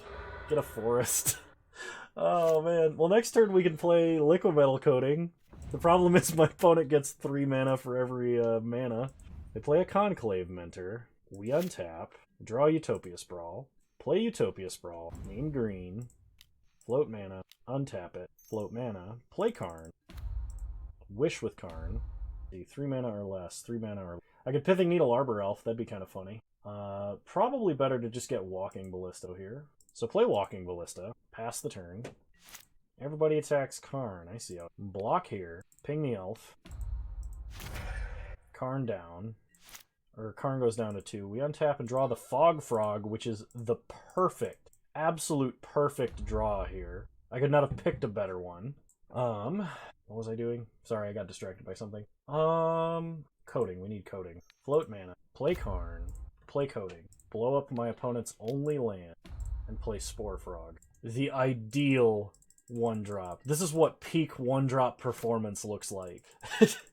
A: Get a forest. Oh, man. Well, next turn we can play Liquimetal Coating. The problem is my opponent gets 3 mana for every mana. They play a Conclave Mentor. We untap. Draw Utopia Sprawl. Play Utopia Sprawl. Name green. Float mana. Untap it. Float mana. Play Karn. Wish with Karn. 3 mana or less. 3 mana or less. I could Pithing Needle Arbor Elf. That'd be kind of funny. Probably better to just get Walking Ballista here. So play Walking Ballista. Pass the turn. Everybody attacks Karn. I see how. Block here. Ping the Elf. Karn down. Or Karn goes down to 2. We untap and draw the Fog Frog, which is the perfect, absolute perfect draw here. I could not have picked a better one. What was I doing? Sorry, I got distracted by something. Coating. We need coating. Float mana. Play Karn. Play coating. Blow up my opponent's only land. And play Spore Frog. The ideal 1-drop. This is what peak 1-drop performance looks like.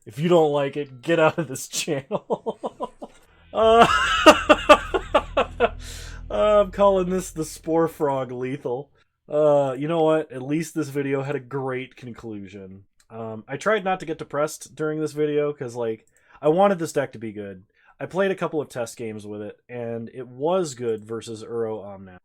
A: If you don't like it, get out of this channel. I'm calling this the Spore Frog lethal. You know what? At least this video had a great conclusion. I tried not to get depressed during this video because, like, I wanted this deck to be good. I played a couple of test games with it, and it was good versus Uro Omnath.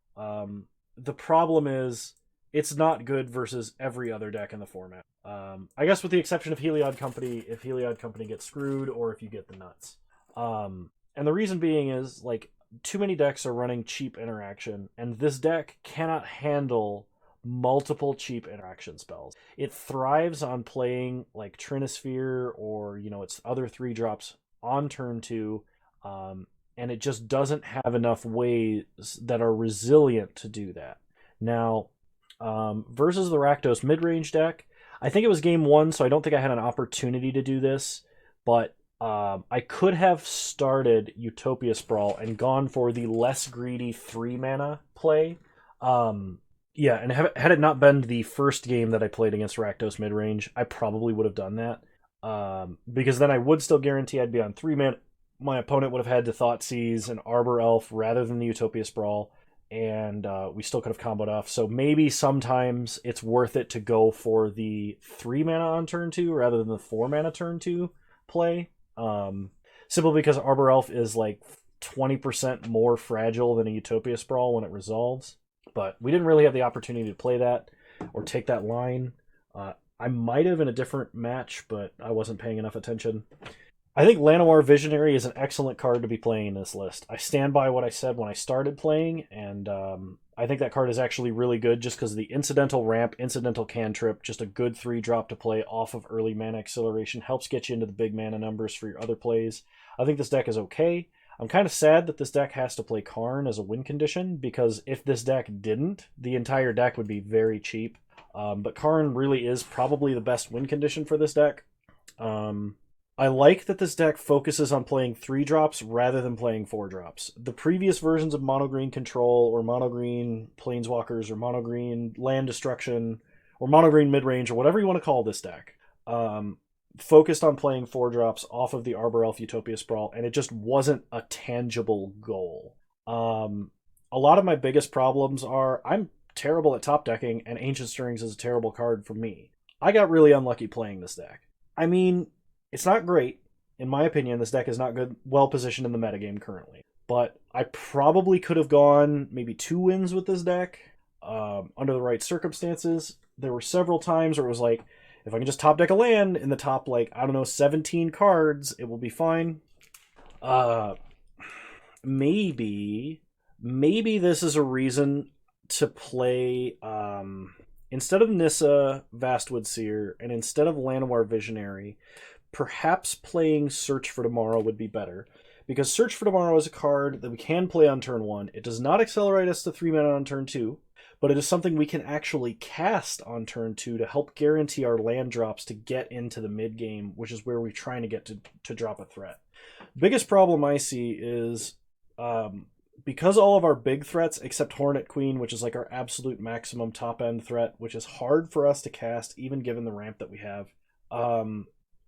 A: The problem is, it's not good versus every other deck in the format. I guess with the exception of Heliod Company, if Heliod Company gets screwed, or if you get the nuts. And the reason being is, like, too many decks are running cheap interaction, and this deck cannot handle multiple cheap interaction spells. It thrives on playing like Trinisphere or, you know, its other 3-drops on turn 2, and it just doesn't have enough ways that are resilient to do that. Now, versus the Rakdos mid-range deck, I think it was game 1, so I don't think I had an opportunity to do this, but I could have started Utopia Sprawl and gone for the less greedy 3-mana play. Yeah, and had it not been the first game that I played against Rakdos midrange, I probably would have done that. Because then I would still guarantee I'd be on 3 mana. My opponent would have had to Thoughtseize an Arbor Elf rather than the Utopia Sprawl, and we still could have comboed off. So maybe sometimes it's worth it to go for the 3 mana on turn 2 rather than the 4 mana turn 2 play. Simply because Arbor Elf is like 20% more fragile than a Utopia Sprawl when it resolves. But we didn't really have the opportunity to play that or take that line. I might have in a different match, but I wasn't paying enough attention. I think Llanowar Visionary is an excellent card to be playing in this list. I stand by what I said when I started playing, and I think that card is actually really good just because of the incidental ramp, incidental cantrip, just a good 3-drop to play off of early mana acceleration, helps get you into the big mana numbers for your other plays. I think this deck is okay. I'm kind of sad that this deck has to play Karn as a win condition, because if this deck didn't, the entire deck would be very cheap. But Karn really is probably the best win condition for this deck. I like that this deck focuses on playing 3-drops rather than playing 4-drops. The previous versions of Monogreen Control, or Monogreen Planeswalkers, or Monogreen Land Destruction, or Monogreen mid-range, or whatever you want to call this deck, focused on playing 4-drops off of the Arbor Elf Utopia Sprawl, and it just wasn't a tangible goal. A lot of my biggest problems are I'm terrible at top decking, and Ancient Stirrings is a terrible card for me. I got really unlucky playing this deck. I mean, it's not great. In my opinion, this deck is not good, well positioned in the metagame currently. But I probably could have gone maybe 2 wins with this deck under the right circumstances. There were several times where it was like, if I can just top deck a land in the top, like, I don't know, 17 cards, it will be fine. Maybe this is a reason to play, instead of Nissa, Vastwood, Seer, and instead of Llanowar Visionary, perhaps playing Search for Tomorrow would be better. Because Search for Tomorrow is a card that we can play on turn 1. It does not accelerate us to 3 mana on turn 2, but it is something we can actually cast on turn 2 to help guarantee our land drops to get into the mid game, which is where we're trying to get to drop a threat. Biggest problem I see is because all of our big threats, except Hornet Queen, which is like our absolute maximum top end threat, which is hard for us to cast even given the ramp that we have,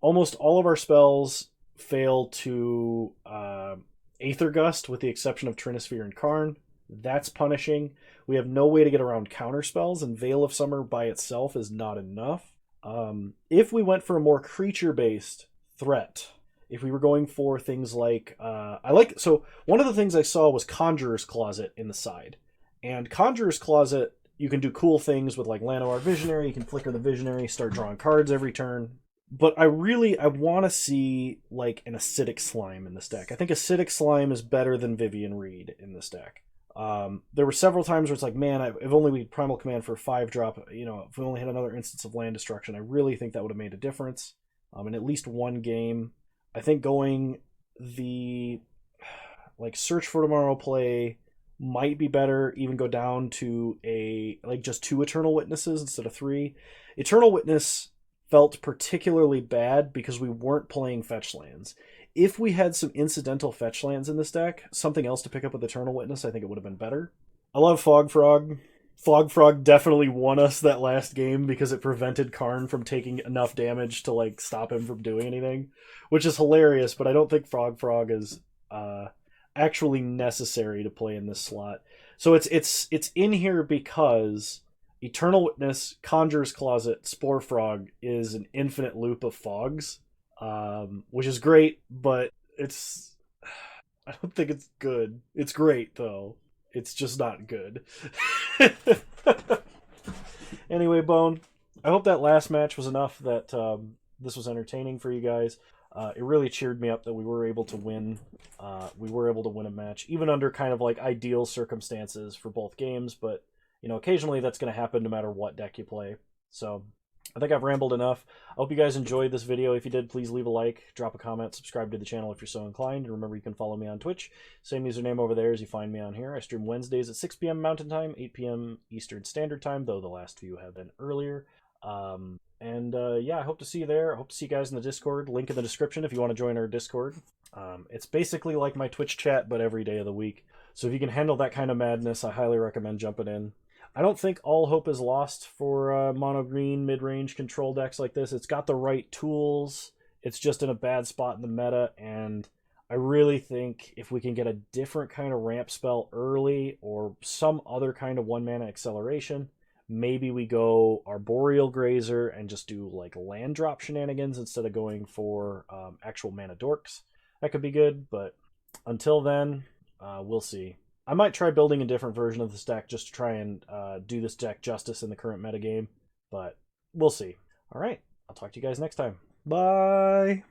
A: almost all of our spells fail to Aether Gust, with the exception of Trinisphere and Karn. That's punishing. We have no way to get around counter spells, and Veil of Summer by itself is not enough. If we went for a more creature-based threat, if we were going for things like... So one of the things I saw was Conjurer's Closet in the side. And Conjurer's Closet, you can do cool things with like Llanowar Visionary, you can flicker the Visionary, start drawing cards every turn. But I want to see like an Acidic Slime in this deck. I think Acidic Slime is better than Vivien Reid in this deck. There were several times where it's like, man, if only we Primal Command for a 5-drop, if we only had another instance of land destruction, I really think that would have made a difference in at least one game. I think going the like Search for Tomorrow play might be better, even go down to just 2 Eternal Witnesses instead of 3. Eternal Witness felt particularly bad because we weren't playing fetch lands. If we had some incidental fetch lands in this deck, something else to pick up with Eternal Witness, I think it would have been better. I love Fog Frog. Fog Frog definitely won us that last game because it prevented Karn from taking enough damage to like stop him from doing anything, which is hilarious, but I don't think Fog Frog is actually necessary to play in this slot. So it's in here because Eternal Witness, Conjurer's Closet, Spore Frog is an infinite loop of fogs, which is great, but I don't think it's good. It's great, though. It's just not good. Anyway, Bone, I hope that last match was enough that this was entertaining for you guys. It really cheered me up that we were able to win. We were able to win a match, even under kind of like ideal circumstances for both games, but occasionally that's going to happen no matter what deck you play. So I think I've rambled enough. I hope you guys enjoyed this video. If you did, please leave a like, drop a comment, subscribe to the channel if you're so inclined. And remember, you can follow me on Twitch. Same username over there as you find me on here. I stream Wednesdays at 6 p.m. Mountain Time, 8 p.m. Eastern Standard Time, though the last few have been earlier. Yeah, I hope to see you there. I hope to see you guys in the Discord. Link in the description if you want to join our Discord. It's basically like my Twitch chat, but every day of the week. So if you can handle that kind of madness, I highly recommend jumping in. I don't think all hope is lost for mono-green mid-range control decks like this. It's got the right tools. It's just in a bad spot in the meta, and I really think if we can get a different kind of ramp spell early or some other kind of 1-mana acceleration, maybe we go Arboreal Grazer and just do like land drop shenanigans instead of going for actual mana dorks. That could be good, but until then, we'll see. I might try building a different version of this deck just to try and do this deck justice in the current metagame, but we'll see. All right, I'll talk to you guys next time. Bye!